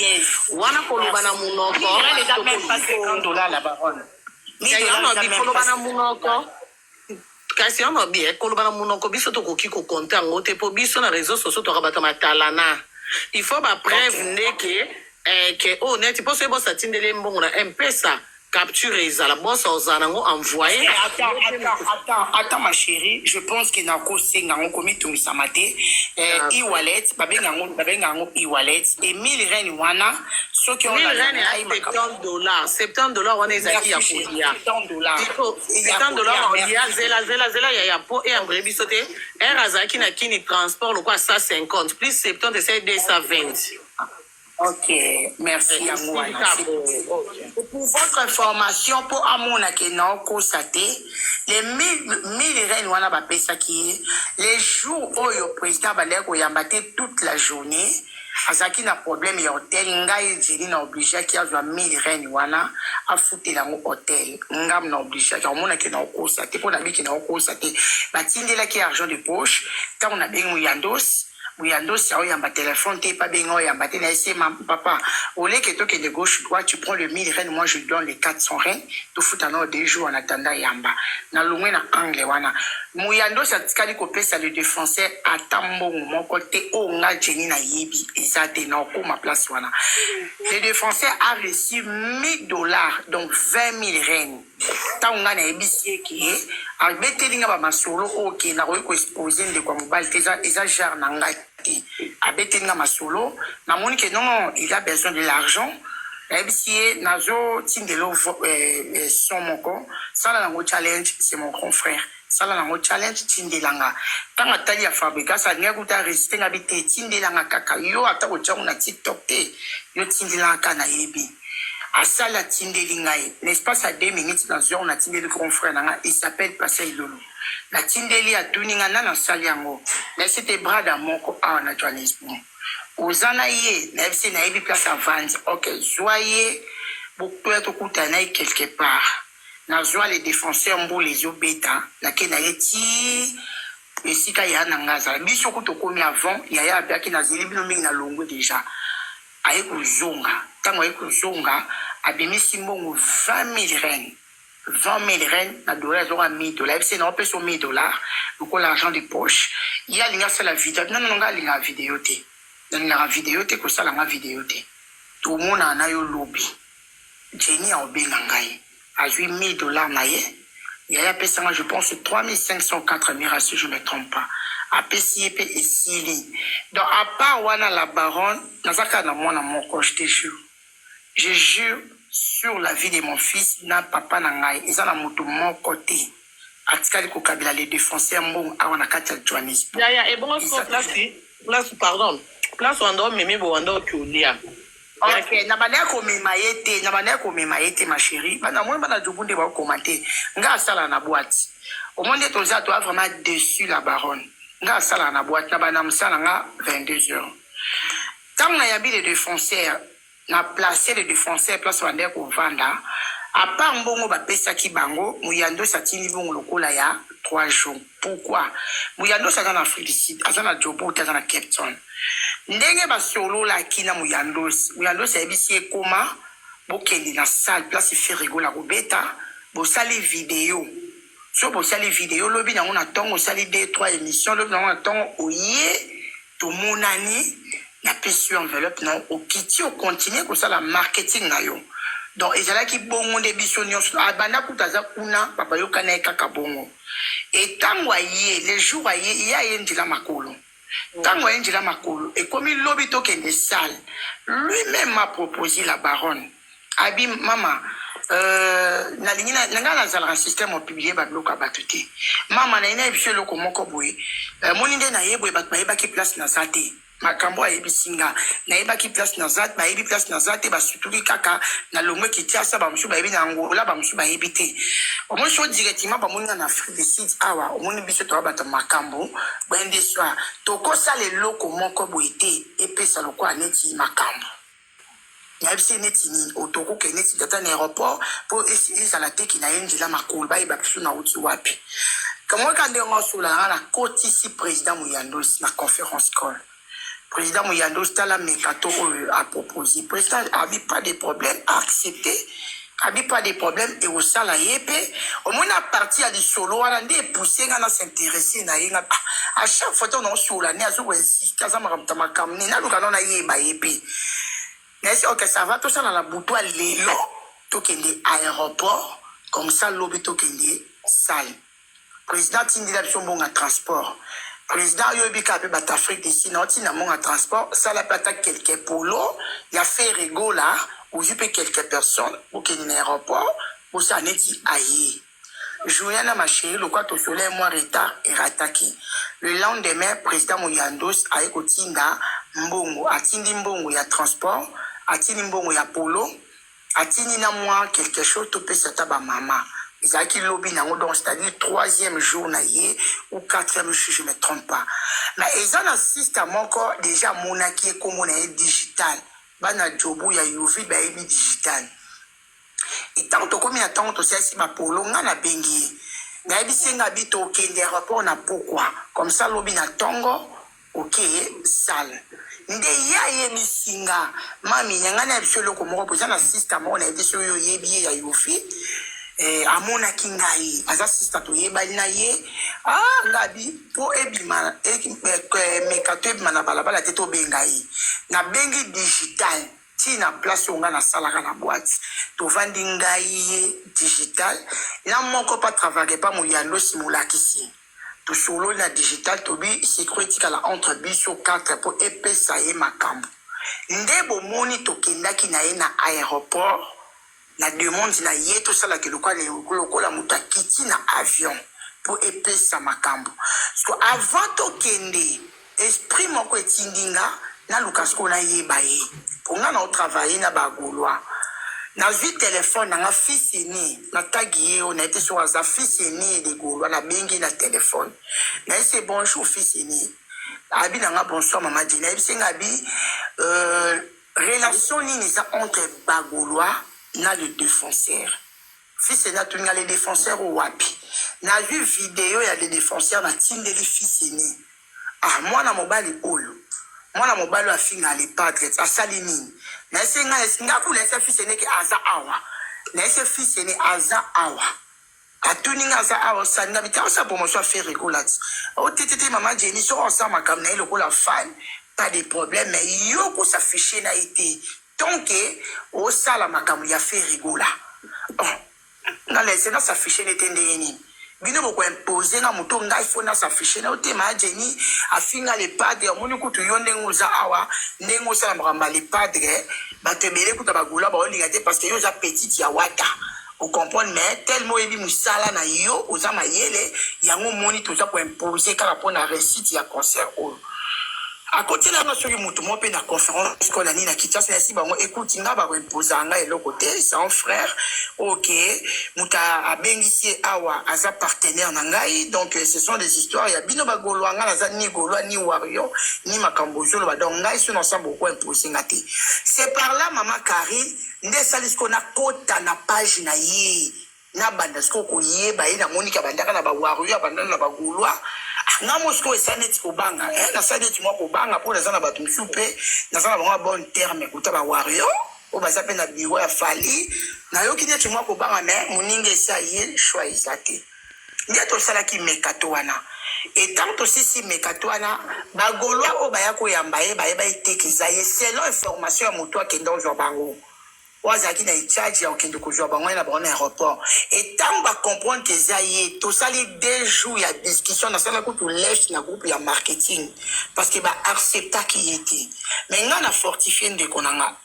Wana kolo bana munoko. Les gars même pas $50 la baronne. $10 bana munoko. Kasi on a bien kolobana munoko biso to koki ko compter ngo te po biso na réseaux sociaux to rabata matalana. Il faut ba preuve que honnête pour se bossa tindele mbongo na M-Pesa capture ezala bossa ozanango envoyer. Attends ma chérie, je pense que na ko senga ngo komi tumisa mate e-wallet babenga ngo e-wallet et 1000 reines wana ceux qui ont $1000 $70 wana ezaki ya kolia $70 olia zela ya po et ambre biso te azaki na kini transport lokwa 150 plus 70 c'est 220. OK, merci à moi. Pour votre information, pour Amona qui n'a constaté, les 1000 reines wana ba pesa ki les jours où le président Baleko yambate toute la journée, azaki na problème ya hôtel ngai Jenny na obligé ki azwa 1000 reines wana a foutre la hôtel ngam na obligé ka Amona ki na constaté pour na biki na constaté batindela ki argent de poche quand on a bien Muyando si yamba téléphone t'es pas bien yamba t'es laissé papa au lieu que toi qui de gauche droite tu prends le 1000 reines moi je donne les 400 reines tu fous en ordre 2 jours en attendant yamba na lungwe na angle wana Muyando sa tikali ko pesa le défenseur atambo mon côté o nga Jenny na yebi ezate na ko ma place wana le défenseur a reçu $1000 donc 20 000 reines tant nga na yebi ki a betelinga ba masolo OK na ko exposer de kwa mobile eza jar na ngai a betelinga masolo na moni que non il a besoin de l'argent ABC nazo tindelo son moko sala na challenge c'est mon grand frère sala na challenge tindelanga tanga tali ya fabrika sa nyakuta résister nga bité tindelanga kaka yo ata ko tsangu na TikTok te yo tindelanga kana yebi asala tindeli ngai l'espace à 2 minutes dans zone na tindeli grand frère nanga il s'appelle Pascal Lolo na tindeli a tuninga na sali yango mais c'était bras d'amoko a na Johannesburg ozana ye na FC na yebi place à vendre OK joyeux beaucoup être kutana quelque part na joie les défenseurs mbo les obeta na kena yeti esika ya na ngaza biso kutokomi avant ya biaki na zili bino mingi na longo déjà aye kuzonga tango aye kuzonga abimisi mbongo 20 000 reines 20 000 reines na dollars zora $1000 c'est na peso $1000 pour l'argent de poche il y a linga la vidéo non nga linga vidéo te na vidéo te ko sala nga vidéo te tout mona na yo lobby Jenny a obenga ngai a $1000 na ye Il y a pesanga, je pense, 3504 mira, si je ne me trompe pas. A PCP et Sili. Donc, à part Wana la baronne, Nazaka na moi, je te jure. Je jure sur la vie de mon fils, na papa na ngai. Ils ont la mon côté. Atikali Kokabila, les défenseurs, bon, à Wanakata Johannesburg. Et bon, place, pardon. Place, on doit même on Kulia. Ok, nabane ko mema yete ma chérie. Bana moi bana dubunde ba commenter. Nga sala na boîte. Au monde de toza toi vraiment dessus la baronne. Nga sala na boîte na bana msala nga 22h. Tant na yabi les défenseurs, na placer les défenseurs place wande ko vanda. À part mbongo ba pesa ki bango, muyando satini bongo lokola ya 3 jours. Pourquoi? Muyando sa dans Afrique du Sud, azana jobo ta dans Cape Town. Ndenge ba solo la kina muyandos ebisi ekoma bokendi na salle place fait rigola robeta bo sali vidéo so bo sali vidéo lobi na ngona tongo sali 2-3 émissions lobi na ngona tongo oye to monani na pesu enveloppe na okiti o continuer ko sala marketing na yo donc ezala ki bongo de biso nyonso abanda kutaza kuna papa yo kana kaka bongo et tango aye les jours aye ya yendila makolo. Tango Angela Makolo, et comme il lobby token des salles, lui-même m'a proposé la baronne. Abi maman, na système au publié babloka batuté. Maman na ina ebisho loko moko boye. Moninde na yebwe ba ki place na zate. Makambo a ebisinga na yeba ki place na zate, ba yebi place na zate ba sutuli kaka na lomwe ki tiasa ba msu ba yebi na ngola ba msu ba yebite. Omo so directement ba moninga na Afrique du Sud awa omoni biso to ba makambo ba ende soa to ko sale loko moko boite epesa loko aneti makambo. Ya ebisi neti ni otoko ke neti data na aéroport po esa la teki na Angela Makolo ba yeba biso na uti wapi. Comment quand on sur la côté ici président Muyandos na conférence call. Président Muyandos tala mekato a proposé. Président a pas de problème à accepter. A pas de problème et au sala yépé. Au moins à partir du solo on a des poussé à s'intéresser na yenga. À chaque fois on a sur la né azo insiste kazama kamtama kamne na luka na yeba yépé. Mais ok ça va tout ça dans la boutoir lelo to kende aéroport comme ça lobby to kende salle. Président tindi la biso mbonga transport. Président yobika pe bat Afrique d'ici noti na mbonga transport, ça la pata quelques polo, il a fait rigola ou jupe quelques personnes au Kenya aéroport pour ça neti aïe. Juliana ma chérie, le quoi to soleil moi retard et rataki. Le lendemain, président Muyandos a ekotinda mbongo, atindi mbongo ya transport, atindi mbongo ya polo, atindi na moi quelque chose to pe sata ba mama. Ils lobby donc c'est-à-dire 3e jour ou 4e jour, je ne me trompe pas. Mais ils en assistent à mon corps déjà monaki comme on est digital. Bana jobu ya yuvi ba ebi digital. Et tant que comme il y a tant que c'est si ma polo na bengi. Na ebi singa bito kende rapport na pourquoi. Comme ça lobby na tongo OK sale. Nde ya ye misinga mami nyangana bisolo ko mo poza na system on a été sur yo yebi ya yuvi. Amona kingai aza sister to yeba na ye ngabi po ebima mekato ebima na balabala te to bengai na bengi digital ti na place onga na salaka na boîte to vandi ngai digital na moko pa travailler pa Muyando simulakisi to solo na digital to bi sécurité kala entre biso 4 po epesa ye makambo ndebo moni to kendaki na ye na aéroport. La demande na yeto sala ke lokola muta kiti na avion pour epesa makambo. Parce que avant to kende esprit moko etindinga na lukasko na yeba ye. Pour nga na travailler na bagolwa. Na vi téléphone na fils aîné na tagi on a été sur sa fils aîné de golwa na bengi na téléphone. Na c'est bonjour fils aîné. Abi na bonsoir maman Dina. Bisenga bi relation ni entre bagolwa na le défenseur. Fils aîné tout les défenseurs au wapi. Na vu vidéo ya les défenseurs na tindeli fils aîné. Ah moi na mobali olo. Moi na mobali a finga les padres a salini. Na senga ku laisser fils aîné ki aza awa. Na ese fils aîné aza awa. Atuninga aza awa sanga bita sa pour moi soit faire rigolade. O tete maman Jenny so ensemble comme na le la fan, pas de problème mais yo ko s'afficher na été. Donc, au sala makamu ya fait rigola. nga laisse na s'afficher nete ndenge nini bino boko imposer nga moto ngai fo na s'afficher na otema Jenny afinga le padre omoni kutu yo ndenge oza awa ndenge osala makambo le padre bato ebele kuta bagula baolinga te parce que yo oza petite ya wata vous comprenez mais tellement ebi musala na yo oza mayele yango moni toza ko imposer kala pona réussite ya concert oyo à côté là soki mutu mo pe na conférence ko la ni na Kinshasa na si bango écoute nga ba ko imposer nga elo côté son frère OK muta abengisi awa aza partenaire na ngai donc ce sont des histoires ya bino ba golwa nga na za ni golwa ni wario ni makambo zolo ba donc ngai so na sambo ko imposer nga te c'est par là maman Karine nde salisko na kota na page na ye na banda sko ko ye ba ina monika bandaka na ba wario bandana na ba golwa na mosko esaneti kobanga na saneti mwa kobanga po nazana bato msupe nazana bango bon terme kuta ba wario o baza pe na bureau ya fali na yoki neti mwa kobanga mais moninga esa ye choix isate ndia to sala ki mekato wana et tant aussi si mekato wana ba golwa o ba ya ko yamba ye ba itekeza ye selon information ya moto akenda ozwa bango wazaki na charge ya okende kozwa bango na bango na aéroport et tant ba comprendre que ça y est tout ça les 2 jours ya discussion na sala ko to lèche na groupe ya marketing parce que ba accepta qui était mais nga na fortifier de konanga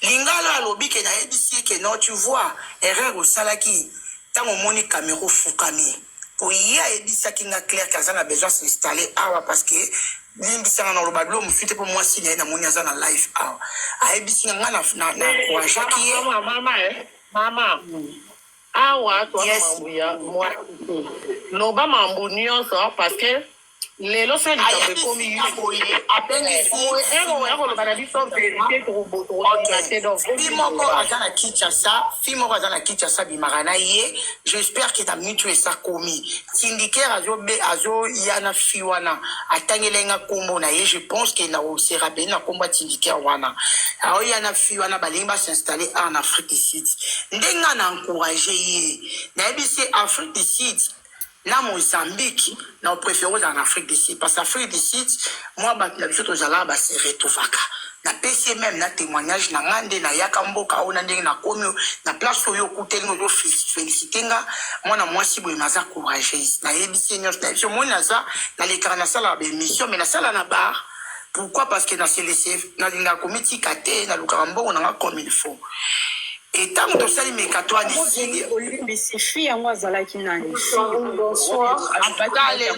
lingala alobi ke na ebisi ke non tu vois erreur au salaki tant au moni caméra fukami pour y a ebisa ki nga clair que ça a besoin s'installer awa parce que limbisanga na lobadlo mfite po mwasi na moni aza na live awa ayebisinga nga na koajaki mama awa to mambo ya moi loba mambo nyonso parce que lelo se likambo ekomi fimoko aza na Kinshasa bimaka na ye j'espère que na mitu esa komi syndicaire azoya na fi wana atangelenga kombo na ye je pense que na osera be na kombo ya syndicaire wana aoya na fi wana balingi basinstalle en Afrique du Sud ndenga na encourager ye nayebisi Afrique du Sud na Mozambique na préféré en Afrique du Sud parce qu'Afrique du Sud moi la biso tozala ba se retrouvaka na PC même na témoignage na ngande na yaka mboka ona ndenge na komi na place oyo kuteli no féliciter nga mwana mwasi boye naza courageuse na yebisi nyos na biso mona za na l'écran sala ba émission mais na sala na bar pourquoi parce que na CLC na linga comité kate na lukambo na comme il faut. Et tant que ça, les catois d'ici. C'est fille à moi, Zalaki Nani. Bonsoir. En tout cas, les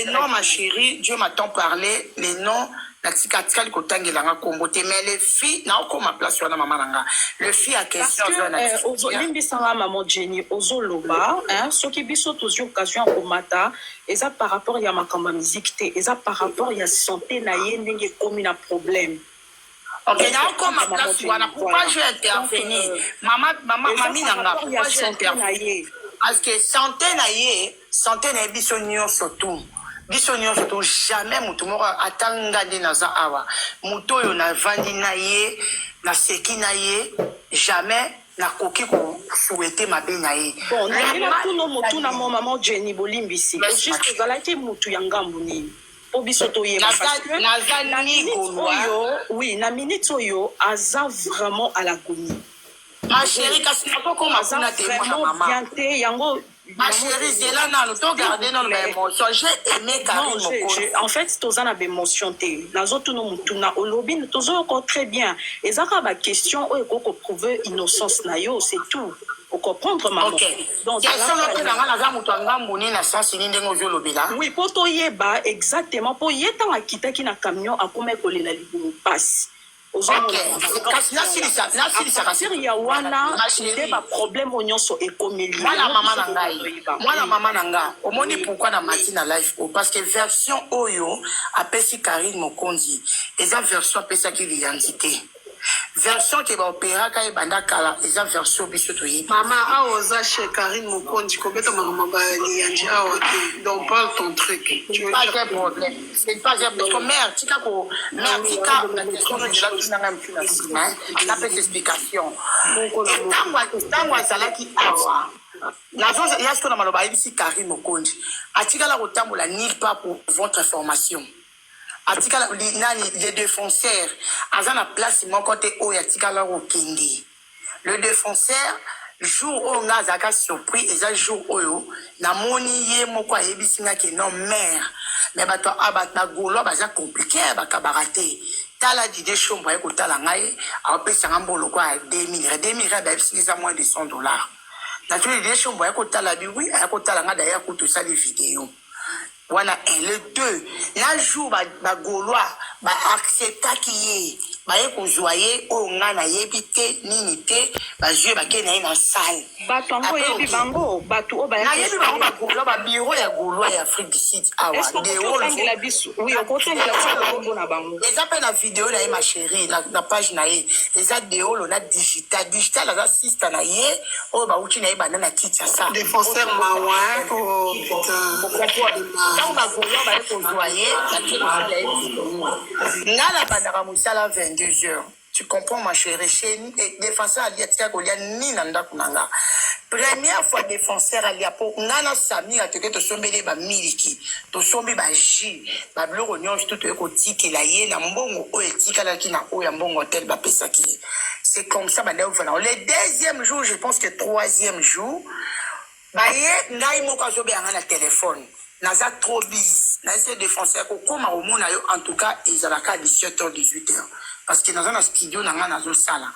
noms, ma chérie, Dieu m'a tant parlé, les noms, la tikatikali kotangi langa kombote, mais les filles, n'a aucun ma place sur la maman langa. Le fille a question. Parce que, limbisanga maman Jenny, ozo loba, ce qui biso toujours occasion au mata, et ça par rapport à ma kamba musique, et ça par rapport à santé na yendenge comme un problème. Ok, n'a encore ma place, pourquoi je vais intervenir? Mamie nanga, pourquoi je vais intervenir? Parce que santé na biso nyon surtout. Biso nyon surtout jamais mutu moko atanga de naza awa. Muto yo na vandi na ye, na seki na ye, jamais na koki ko souhaiter mabe na ye. Bon, na tout no mutu na maman Jenny Bolimbisi. Juste zalaki mutu ya ngambu nini. Oui, na minute oyo aza vraiment à l'agonie. Ma chérie, kasi na poko mapuna te mwana mama. Ma chérie, c'est là non, to garder non mais émotion. J'ai aimé Karine Moko. En fait, toza na émotion te. Nazo tout no mutuna olobi tozo encore très bien. Et ça ba question o eko prouver innocence na yo, c'est tout. Pour comprendre maman. OK. Donc oui, pour to yeba exactement pour yeta na kitaki na camion akoma kolela libumu passe. OK. Kasi na silisa ya wana ndeba problème onyonso ekomeli. Mwana mama nanga. Omoni pourquoi na matina live parce que version oyo apesi Karine Mokonzi. Eza version apesa ki l'identité. Version qui va opérer quand il banda kala eza version biso to yi mama aoza chez Karine Mokonzi kobeta mama ba lianji aote donc parle ton truc tu veux pas de problème c'est pas un problème mère tika ko mère tika na question de la tunanga mpina sima na petite explication tangwa salaki awa la chose il y a ce qu'on a maloba ici Karine Mokonzi atika la kotambola nulle part pour votre information. Atika les défenseurs, à la place, mon côté, où yatika la okindi. Le défenseur, jour oyo nga azalaka surpris eza jour oyo namoni ye moko ayebisi nga ke non mère mais bato bagaulois baza compliqué bakabaka te tala Didier Chombo aye kotala ngai apesanga mboloko ya 2000 bayebisi eza moins de $100 naturellement Didier Chombo aye kotala bi oui aye kotala nga d'ailleurs kotosali vidéo wana le 2 na jour bagaulois baacceptaki ye baye kozwa ye oyo nga nayebi te nini te bazwi bakei na ye na salle bato yango oyebi bango bato oyo nayebi bango bagaulois babiro ya gaulois ya Afrique du Sud awa okotangela biso oui okotangela biso kombo na bango eza mpe na video na ye ma chérie na page na ye eza deolo na digital aza sista na ye oyo bauti na ye banda na kiti ya sa défenseur mawa oh putain ntango bagaulois baye kozwa ye bakei ye nga na bandaka mosala 22h. Tu comprends ma chérie? Chez nous, défenseur à l'IATIA Golia ni nanda kunanga. Première fois défenseur à l'IAPO, nana Sami a teke to sombele ba miliki, to sombe ba ji, ba bloro nyon tout ko tiki la ye na mbongo o etika la ki na o ya mbongo tel ba pesaki. C'est comme ça ba voilà. Le deuxième jour, je pense que troisième jour, ba ye ngai moko zobe anga na téléphone. Naza trop busy. Na essayer défenseur ko koma au monde en tout cas ils avaient 17h 18h. Parce que dans un studio, dans un salle.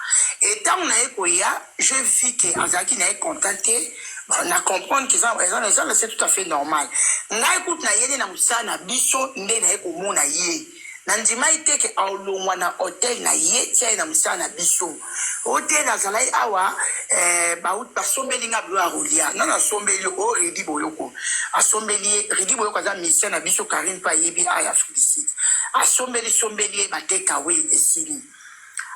Et tant qu'on a koya, je vis que Azaki n'a contenté, on a compris qu'ils ont raison, c'est tout à fait normal. N'a écoute na yé na musa na biso ndé na eko mona yé. Nandima ite ke aulongwa na hotel na ye tia na musa na biso. Hotel na zalai awa baout basombeli nga blo arolia. Nana sombeli o ridi boyoko. Asombeli ridi boyoko za mission na biso Karim pa yebi aya félicite. Sombeli bateka we desini.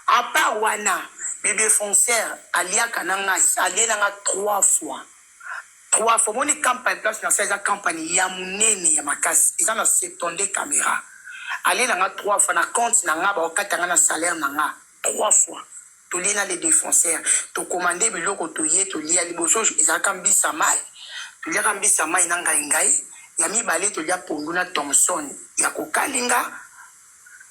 À part wana, le défenseur alia kananga alienanga 3 fois. 3 fois. Mon campagne place dans cette campagne ya munene ya makasi. Ils ont 70 caméras. Alienanga 3 fois na compte nanga ba okatanga na salaire nanga 3 fois. To lina les défenseurs, to commander biloko to ye to lia liboso ezaka mbisa mai. To lia mbisa mai nanga ngai. Ya mibale to lia ponduna Thomson ya kokalinga.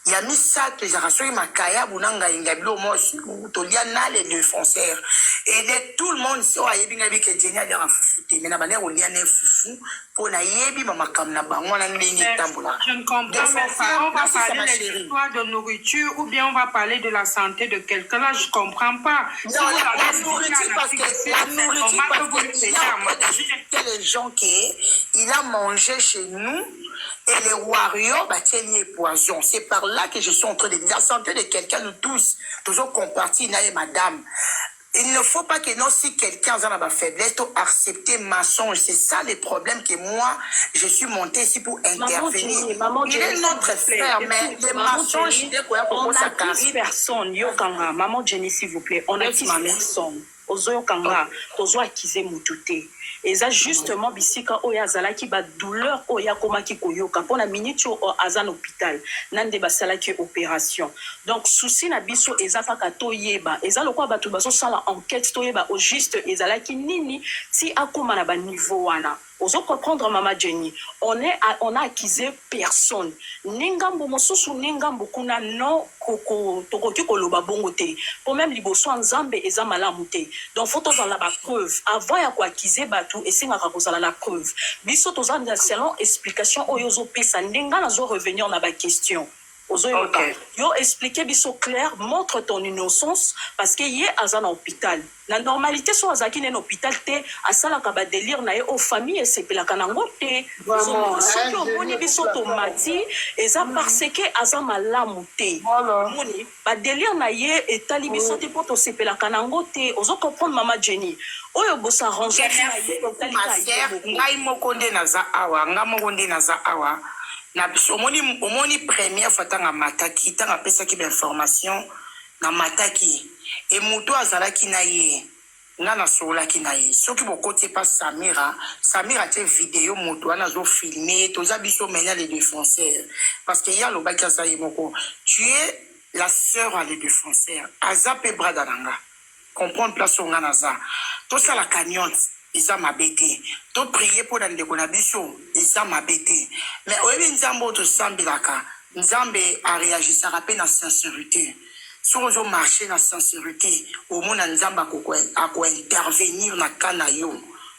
Ya misato ezakasoi makaya bunanga ingabilo mosi to lia na les défenseurs et de tout le monde so ayebi ngabi ke jenya ya fufuté mais na bana ko lia ne fufu pour na yebi mama kam na bango na ndenge tambola. Je ne comprends pas. On va parler de l'histoire de nourriture ou bien on va parler de la santé de quelqu'un. Là, je comprends pas. Non, la nourriture parce que la nourriture parce que les gens qui il a mangé chez nous et les warriors bâtiment poison. C'est par là que je suis en train de dire la santé de quelqu'un, nous tous, toujours compartis, madame. Il ne faut pas que non, si quelqu'un a ma faiblesse, tu accepter mensonge. C'est ça le problème que moi, je suis montée ici pour intervenir. Il est notre frère, mais les mensonges, on a 10 personnes. Yokanga, maman Jenny, s'il vous plaît, on a 10 personnes. Ozo kanga, tozo akize mutute. Et ça justement bisika oya zalaki ba douleur oya komaki koyoka pour la minute au azan hôpital nande basalaki opération. Donc souci na biso ezaka kato yeba eza lokwa batu baso sala enquête to yeba au juste ezalaki nini si akoma na ba niveau wana. Ozo comprendre mama Jenny, on a accusé personne. Ningambo mosusu ningambo kuna no koko tokoki koloba bongo te. Pour même liboso nzambe eza malamu te. Donc faut dans la preuve avant ya ko accuser batu et singa ka kozala la preuve. Biso tozana selon explication oyozo pesa ndinga nazo revenir na ba question. Okay. Yo expliquer biso clair, montre ton innocence parce que yé azan hôpital. La normalité soit azaki en hôpital te asala ka ba délire na ye aux familles c'est pela kanango te. Ce que moni biso tomati eza parce que azan malamu te. Moni ba délire na ye etali biso te poto sepela kanango te. Ozo comprendre mama Jenny. Oyo bosa ranger na ye etali ka ye. Ngai mokonde naza awa, ngamokonde naza awa. Omoni première fois tanga mataki tanga pesa ki information na mataki et muto azalaki na ye na sola ki na ye soki bokote pas Samira te vidéo muto ana zo filmer toza biso mena les défenseurs parce que ya lo baki sa yemoko tu es la sœur à les défenseurs azape bradananga comprendre place on naza to ça la cagnotte isa mabete to prier pour dans ndeko na biso isa mabete mais oyebi nzambe to sambelaka nzambe a réagi ça rappelle na sincérité Si on marche dans la sincérité, au monde nzamba à intervenir dans le cas na yo.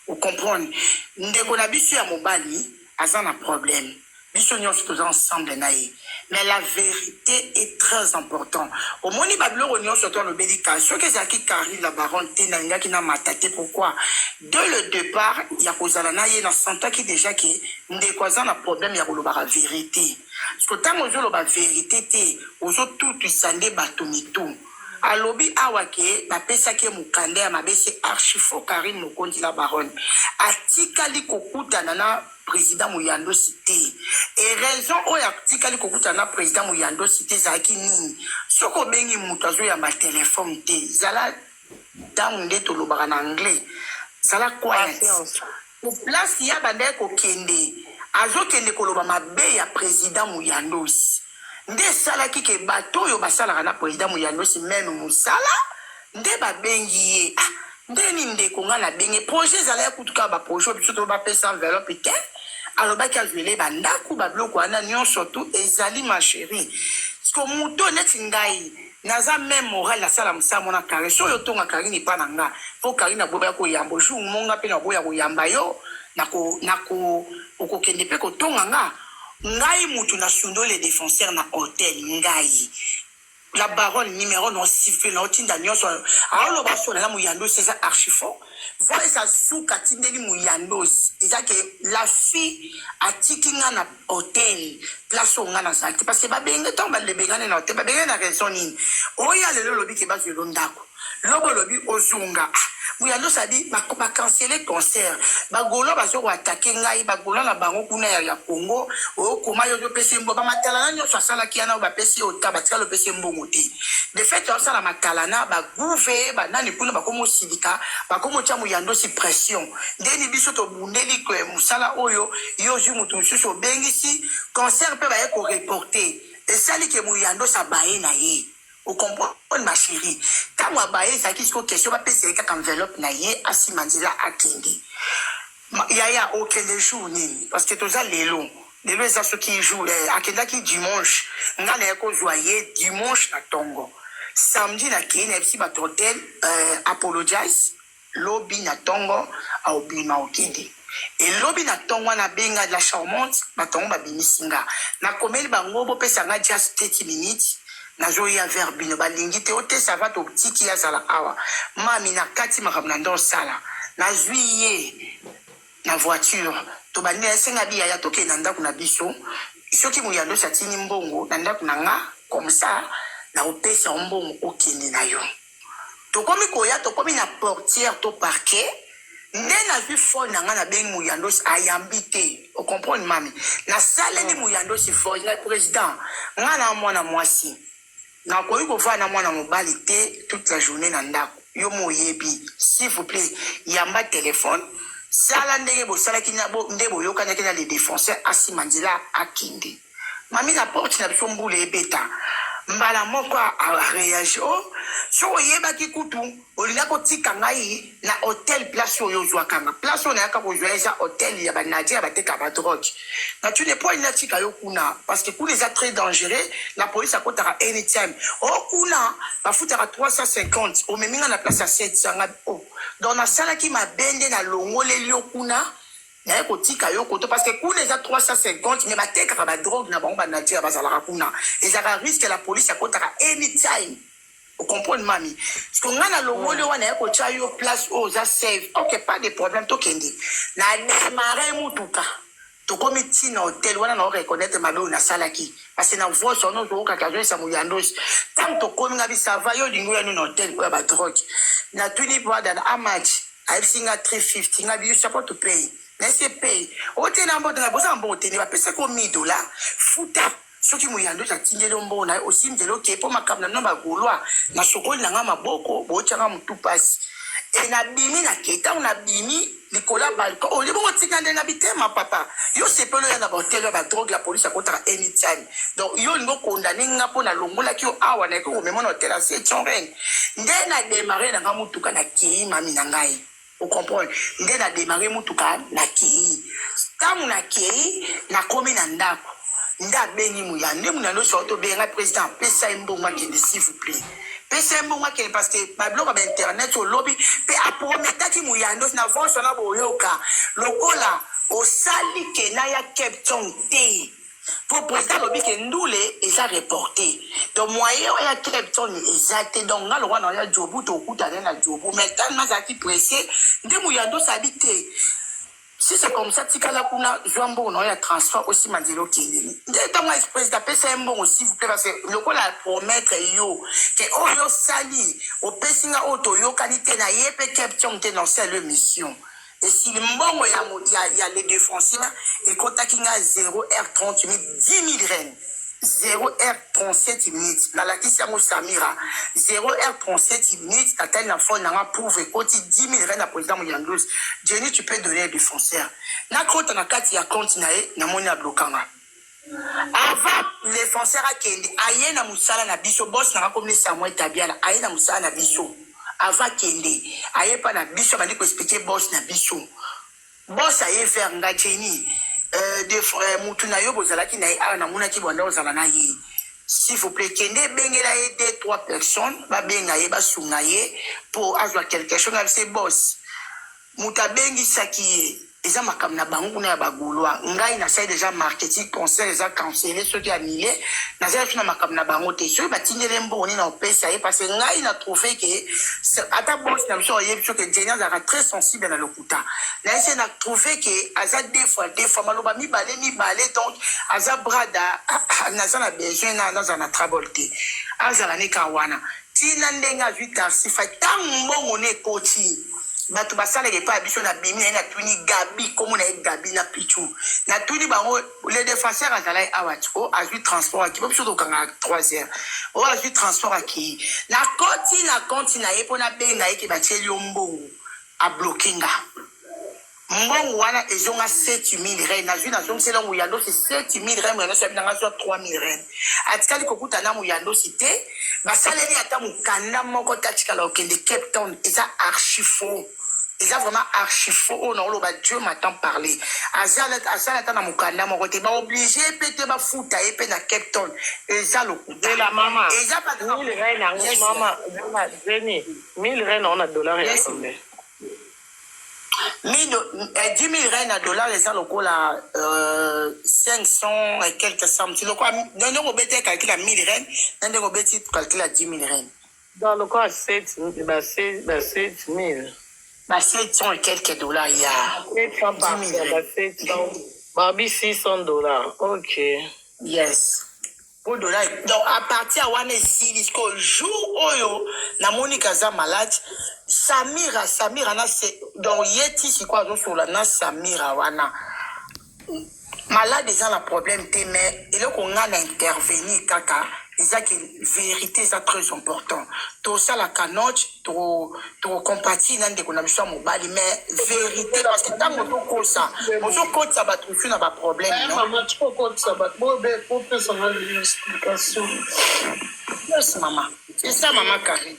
Vous comprenez? Ndeko na biso ya mobali, aza na problème. Biso nyonso tous ensemble naïe. Mais la vérité est très importante. Au moins, il va y avoir le médical. Ce que c'est qui arrive la baronne, qui n'a pas tâté. Pourquoi? Dès le départ, il y a des gens qui ont senti qui déjà qui ont un problème, il y a la vérité. Parce que tant que la vérité, aux autres tout, ils s'en débattent tout. Alobi awake bapesa ke mukande ya mabese archifo Karine Mokondi la baronne atikali kokutana na président Muyando Cité et raison oyo atikali kokutana na président Muyando Cité zaki nini soko bengi mutu azo ya ma téléphone te zala tango to lobaka na anglais zala quiet pour place ya bande ko kende azo kende koloba mabe ya président Muyando nde sala ki ke bato yo basala na président Muyando si même musala nde ba bengi ye nde ni nde ko ngana bengi projet zala ya kutuka ba projet biso to ba pesa enveloppe te aloba ki azwele bandaku ba bloko ana nyon surtout ezali ma chérie sko muto neti ngai naza même moral la sala musa mona kare so yo tonga Karine pa nanga po Karine boba ko yambo ju monga pe na boya ko yamba yo nako okokende pe ko tonga nga ngai mutu na sundo les défenseurs na hôtel ngai la baronne numéro non siffle na otinda nyonso alors ba so na Muyando c'est ça archifort voilà ça sous katindeli Muyando c'est que la fille a tikinga na hôtel place on na ça parce que ba benga to ba le benga na hôtel ba benga na raison nini oya le lobi ke ba zelo ndako lobo lobi ozunga Muyando ça dit ba canceller concert ba golo ba zo attaquer ngai ba golo na bango kuna ya Congo o koma yo do pese mbo ba matala na so sala ki ana ba pese o tabatika lo pese mbongo te de fait on sala matala na ba gouve ba nani kuna ba komo sidika ba komo cha Muyando si pression ndeni biso to bundeli ko musala oyo yo ju mutu so bengi si concert pe ba e ko reporter et sali ke Muyando sa bae na ye. Vous comprenez ma chérie? Quand moi baie ça qui se question va passer avec enveloppe na ye asimandila akindi. Ya aucun jour ni parce que tous les longs ça ceux qui jouent akenda qui dimanche ngana ko joyer dimanche na tongo. Samedi na kine fsi ba hotel apologize lobby na tongo au bima okindi. Et lobby na tongo na benga de la charmante ba tongo ba bimisinga. Na komeli bango bo pesa nga just 30 minutes. Nazo ya verbino balingi te ote ça va to petit ya sala awa mami na kati makamnando sala nazuiye na voiture to bandi esenga biya ya toke nanda kuna biso soki Muyando satini mbongo nanda kuna nga comme ça na opesa mbongo okende na yo to komi koya to komi na portière to parquet nde na vu phone nga na bengi Muyando ayambite o comprendre mami na sala ni Muyando si phone na président nga na mwana mwasi na koyi ko fa na mwana mobali te toute la journée na ndako yo moyebi s'il vous plaît yamba téléphone sala ndenge bo sala kina bo ndebo yo kana kina les défenseurs asimandila akindi mami na porte na biso mbule ebeta mbala moko a réagi so yeba ki kutu olina ko tika ngai na hôtel place oyo zwakanga place on yaka ko joyeza hôtel ya banadia bateka ba drogue na tu ne pas ina tika yo kuna parce que pour les très dangereux la police a kotara anytime kuna ba futara 350 o meminga na place à 700 dans na sala ki mabende na longoleli yo kuna na ko tika yo koto parce que kuna za 350 mais bateka ba drogue na bango banadia bazala kuna et ça risque la police a kotara anytime. Vous comprenez, mamie? Parce qu'on a le rôle où on a une place où ça save. Ok, pas de problème, tout kendi. Na démarré mutuka. To comité na hôtel, on a reconnaître ma belle na salaki. Parce que na voix son nom, on a qu'à ça Muyando. Tant to comme na ça va yo dingo ya no hôtel pour ba drogue. Na tuni bois dans a match. I singa 350. Na you support to pay. Na c'est pay. Hôtel na mbo na bosa mbo hôtel, va pesa ko $1000. Futa. Soki Muyando tatindeli mbona aussi mzelo ke po makamna no bagolwa na sokoli na nga maboko bochanga mutu pasi e na bimi na keta na bimi likola balko o lebongo tikande na bitema papa yo sepelo ya na hotel ba drogue la police akotaka anytime donc yo ngo condamné nga po na longola ki o awa na ko memona hotel a Saint-Jean nde na démarrer na mutuka na ki mami na ngai o comprendre nde na démarrer mutuka na ki tamu na ki na komi na ndako nda bengi muyande munando sorto benga président pesa mbongo kende s'il vous plaît pesa mbongo kende parce que babloko ba internet au lobby pe aprometa ki muyando na voix na boyoka lokola osali ke na ya Cape Town te pour président lobby ke ndule eza reporté donc moyen ya Cape Town exact donc na lo wana ya jobu to kuta na jobu mais tellement ça qui pressé nde muyando sabité. Si c'est comme ça, tu as kuna Joambo on a transfert aussi Mandelo Kindi. Ndetama express d'appel c'est un bon s'il vous plaît parce que le ko la promettre yo que oyo sali au pesinga auto yo qualité na yepe caption te dans cette mission. Et si le mbongo y a les défenseurs et kontakinga 0h30 10 000 rennes. 0h37 minutes. La kisi yango Samira 0h37 minutes. T'as une fois n'a prouvé côté 10 000 rennes à président Mouyandous. Jenny, tu peux donner un défenseur. Na crotte na kati ya compte na moni blokanga. Avant les défenseurs a kende aye na musala na biso boss na comme ça moi tabiala aye na musala na biso. Avant kende aye pa na biso bandi ko expliquer boss na biso. Boss aye faire nga Jenny. Des frères mutuna yo bozalaki na na muna ki bonda ozala na yi s'il vous plaît kende bengela ye 2-3 personnes ba benga ye ba sunga ye pour avoir quelque chose avec ses boss muta bengi saki eza makam na bangu na bagulwa ngai na sai déjà marketing conseil eza canceller ceux qui annulé na sai na makam na bango te ceux ba tindele mboni na opesa ye parce que ngai na trouvé que ata boss na biso ye biso que Jenia a très sensible na lokuta là c'est na trouvé que aza deux fois maloba mi balé donc aza brada na za na besoin na trabolté aza la ne kawana tina ndenga vita sifa tango ne coaching bato basala ke pa biso na bimi na tuni gabi comme na gabi na pichu na tuni bango les défenseurs azala awatko azui transport ki biso to kanga 3 heures o azui transport aki na konti na epona benga eke bacheli ombongo a blockinga mbongo wana ezonga 7000 rennes na zui na zong selo muyando c'est 7000 rennes na so binanga so 3000 rennes atikali kokuta na muyando cité basaleli ata mukanda moko tatikala okende Cape Town eza archi faux. Ils ont vraiment archi faux. Oh non, Dieu m'attend parler. Azala na mukanda mon côté. Ba obligé pété ba fouta et pété na Cape Town. Eza le coup. De la maman. Eza pas 1000 rennes maman. Jenny, 1000 rennes on a dollars et combien? 10 000 rennes à dollars, les gens locaux là, 500 et quelques centimes. Le quoi, dans le robet calcule à 1000 rennes, dans le robet calcule à 10 000 rennes. Dans le quoi, 7 000. 700 et quelques dollars, il y a 700 par 10 000 700. Barbie, 600 dollars. Ok. Yes. Pour dollars. Donc, à partir de Wane si, jusqu'au jour où na Monica za malade, Samira, na c'est, donc, yeti, c'est quoi, donc, sur la na Samira, wana. Malade, ils ont un problème, mais il faut qu'on a intervenu, kaka. C'est que vérité est très important. Tout ça la canoche, trop compatis dans des conditions mobile, mais vérité parce que tant qu'on cause ça, on cause ça va trouver un problème. Maman, tu peux cause ça va pour que ça va une explication. Yes, maman. C'est ça, maman Karine.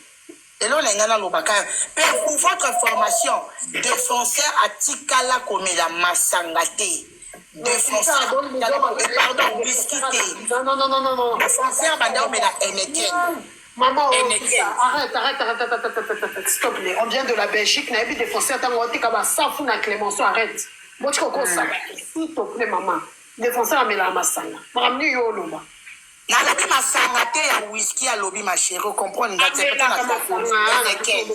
Et là, on a l'obaka. Pour votre information, défenseur à Tikala comme la Massangate. Défenseur, pardon, biscuité. Non. Défenseur, madame, mais la Henneken. Maman, arrête, s'il te plaît. On vient de la Belgique, n'a pas défenseur, t'as monté comme ça, fou na Clémenceau, arrête. Moi, tu comprends ça. S'il te plaît, maman. Défenseur, mais la massanga. Maman, yo, loma. Na lobi masanga te ya whisky ya lobi ma chérie, comprendre nga te peut-être na Henneken.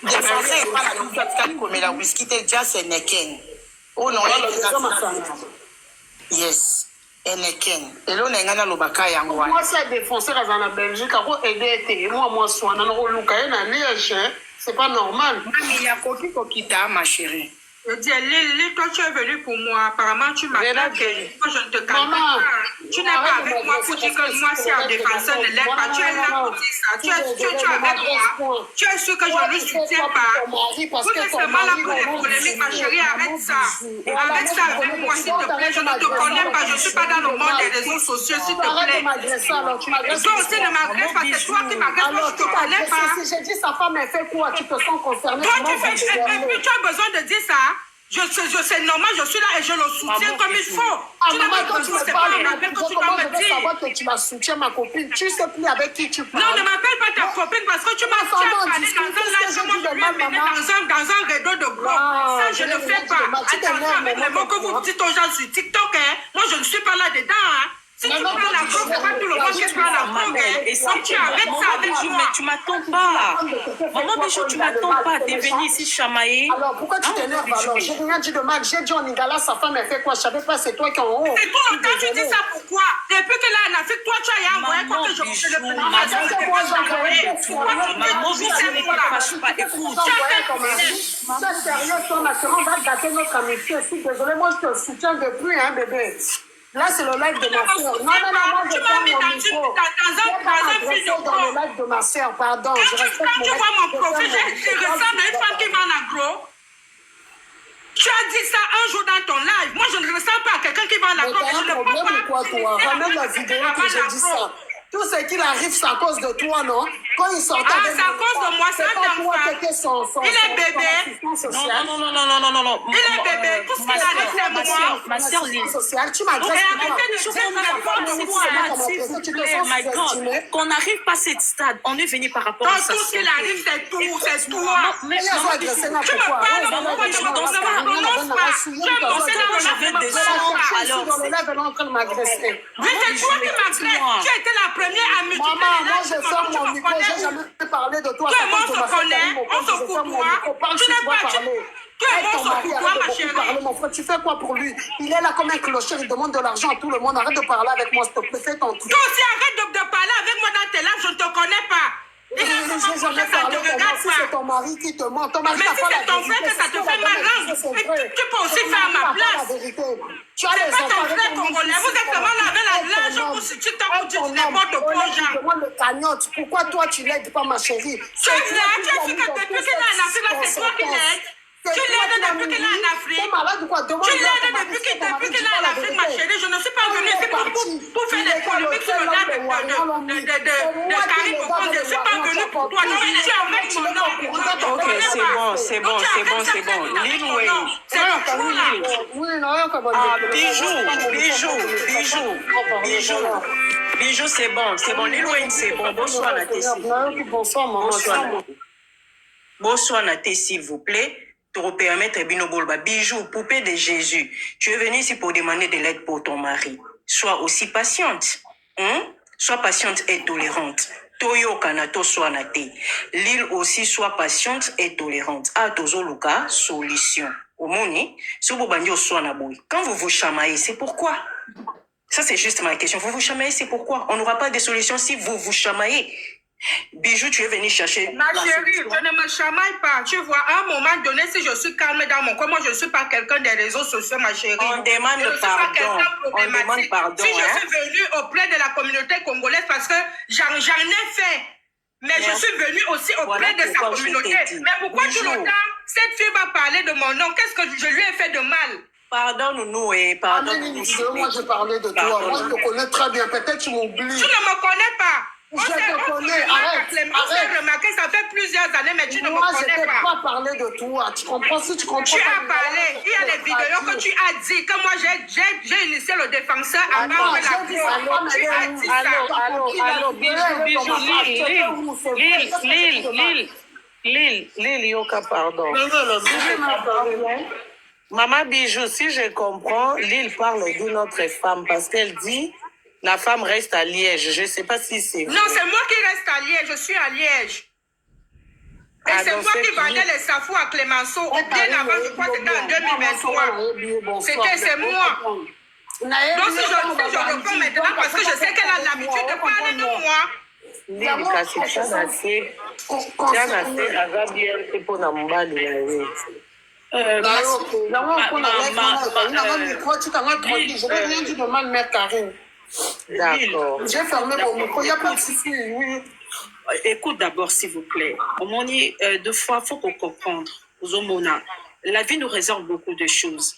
Défenseur, pas la double de comme la whisky te déjà c'est Henneken. Oh non, yes, Henneken. Et là, on a un lobaka yango. Moi, c'est défenseur à la Belgique, à aider. Moi, soit dans le Luka, c'est pas normal. Il y a coquille coquita, ma chérie. Je dis, Lily, toi tu es venu pour moi. Apparemment, tu m'as dit que moi je ne te calme pas. Tu n'es pas avec moi pour dire que moi, si un défenseur ne l'aide pas, tu es là pour dire ça. Tu es avec moi. Tu es sûr que je ne le soutiens pas. Vous êtes seulement là pour les polémiques, ma chérie. Arrête ça. Arrête ça avec moi, s'il te plaît. Je ne te connais pas. Je ne suis pas dans le monde des réseaux sociaux, s'il te plaît. Toi aussi ne m'agresse pas. C'est toi qui m'agresses. Moi, je ne te connais pas. Si j'ai dit sa femme, elle fait quoi? Tu te sens concerné? Toi, tu as besoin de dire ça. C'est normal, je suis là et je le soutiens comme il faut. Ah, Tu n'as maman, pas quand tu besoin, me c'est pas parles, un appel que tu dois comment me je vais dire. savoir que tu la soutiens, ma copine? Tu sais plus avec qui tu parles. Non, ne m'appelle pas ta copine parce que tu m'as Attends, fait non, parler discute, dans un qu'est-ce que live, j'ai moi dit je de lui mal, ai mené maman? dans un rideau de gros. Non, Ça, je je ne n'ai rien fais dit de pas. mal. Tu Attention t'énerves, avec les maman, mots que vous toi. dites aux gens sur TikTok, hein. Moi, je ne suis pas là-dedans, hein. Si tu Maman, parles à toi, gros, tu c'est pas tout le monde qui parle à gros, hein. Et ça, Tu arrêtes ça avec Bijou, moi. mais tu m'attends pas. Maman Bijou, tu m'attends pas. T'es venue ici chamailler. Alors, pourquoi tu Hein, t'énerves Bijou? alors? J'ai rien dit de mal. J'ai dit en Igala, sa femme, elle fait quoi? Je savais pas, c'est toi qui es en haut. Et tout le temps, tu dis ça pourquoi? Depuis que là, en Afrique, toi, tu as envoyé quoi que je Bijou, le maman, prénom. maman, Bijou, ne te fâche pas. Écoute, C'est sérieux, toi, ma soeur, on va gâter notre amitié. Je suis désolée, moi, je te soutiens depuis, hein, bébé. Là, c'est le live de ma soeur. Non, moi, je ferme mon micro. Dans le live de ma soeur, pardon. Je respecte Quand tu vois mon profil, je ressemble à une femme qui vend en agro. Tu as dit ça un jour dans ton live. Moi, je ne ressemble pas à quelqu'un qui vend en agro. Mais t'as un problème ou quoi, toi? Ramène la vidéo que j'ai dit ça. Tout ce qu'il arrive, c'est à cause de toi, non? Quand il sortait Ah, c'est à cause de moi, c'est pas un toi enfant. qui étais son Il est bébé. assistant social. non. Il est bébé. Tout ce qu'il arrive, c'est moi. Ma soeur Lise. Social, tu m'adresses Et moi. arrêtez de dire n'importe quoi. S'il vous plaît, my God. Qu'on n'arrive pas à cette stade. On est venu par rapport à Quand ça. tout ce qu'il arrive, c'est tout, c'est toi. Mais Il y a ça adressé Tu me n'importe quoi. parles, moi, je me prononce pas. Je me prononce pas. Je vais descendre. Alors, dans le live, elle est en train de m'agresser. Mais c'est toi qui m'agresse. Tu étais la première à me dire. Maman, moi je ferme mon micro, j'ai jamais parlé de toi. Toi et moi, on se connaît, on se côtoie. Parle Tu si n'es tu dois pas. parler. Toi et Aide moi, ton on se mari, côtoie, arrête ma de chérie. beaucoup parler, mon frère. Tu fais quoi pour lui? Il est là comme un clocher, il demande de l'argent à tout le monde. Arrête de parler avec moi, s'il te plaît, fais ton truc. Toi aussi, arrête de parler avec moi dans tes lives, je ne te connais pas. Je n'ai jamais parlé de moi. Si c'est ton mari qui te ment, ton mari Mais n'a si pas la c'est ton frère vérité. que ça te fait mal, tu peux aussi faire ma place. Tu as C'est les pas enfants ton avec frère ton congolais. Vous êtes vraiment là avec la lâche pour sur TikTok où tu dis n'importe quoi aux gens. Moi, le cagnotte, pourquoi toi tu l'aides pas, ma chérie? Tu as dit que depuis qu'il est en Afrique, là, c'est toi qui l'aides. Tu l'aides depuis qu'il est en Afrique. T'es malade ou quoi? Tu l'aides depuis qu'il est en Afrique, ma chérie. Je ne suis pas venue ici pour faire des polémiques sur le gars de Karim Boko. Je ne suis pas venue pour toi. Non, tu as avec mon nom. Ok, c'est bon. Lil Wayne. C'est le trou, là. Oui, non, comment Ah, Bijou, c'est bon. Lil Wayne, c'est bon. Bonsoir, Natessi. Bonsoir, maman. Bonsoir, Natessi, s'il vous plaît. Pour permettre Binobolba. Bijou, poupée de Jésus. Tu es venue ici pour demander de l'aide pour ton mari. Sois aussi patiente. Sois patiente et tolérante. Toyo Kanato soit naté. Lil aussi soit patiente et tolérante. Ah, Tozo Luka, solution. Au moni, si vous bandiez au soit naboui. Quand vous vous chamaillez, c'est pourquoi? Ça, c'est juste ma question. Vous vous chamaillez, c'est pourquoi? On n'aura pas de solution si vous vous chamaillez. Bijou, tu es venu chercher. Ma chérie, je ne me chamaille pas. Tu vois, à un moment donné, si je suis calme dans mon corps, moi, je ne suis pas quelqu'un des réseaux sociaux, ma chérie. On demande pardon. Si je suis venue auprès de la communauté congolaise parce que j'en ai fait. Mais je suis venue aussi auprès de sa communauté. Mais pourquoi tout le temps, cette fille va parler de mon nom? Qu'est-ce que je lui ai fait de mal? Pardonne-nous et pardonne-nous. Moi, je parlais de toi. Moi, je te connais très bien. Peut-être tu m'oublies. Tu ne me connais pas. Je te connais, arrête. On s'est remarqué, ça fait plusieurs années, mais tu ne me Moi, je connais ne pas. pas parler de toi. Tu comprends? Si tu comprends Tu pas, as parlé, il y a des vidéos que tu as dit que moi j'ai initié le défenseur avant non, que la j'ai dit ça. cour. Tu as dit ça. Lil, Yoka, pardon. Maman Bijou, si je comprends, Lil parle d'une autre femme parce qu'elle dit la femme reste à Liège. Je ne sais pas si c'est vrai. Non, c'est moi qui reste à Liège, je suis à Liège. Et Ah, c'est donc moi c'est qui vendais les safous à Clémenceau. Bien avant, je crois que c'était en 2023. C'est moi. Donc si je réponds maintenant parce que je sais qu'elle a l'habitude de parler de moi. Lil, kasi tiana se aza bien te mpona mobali na ye. Je n'ai rien dit de mal, mère Karine. D'accord. J'ai fermé mon micro, il n'y a pas de souci. Oui. Écoute d'abord, s'il vous plaît. Omoni, deux fois, il faut qu'on comprenne. La vie nous réserve beaucoup de choses.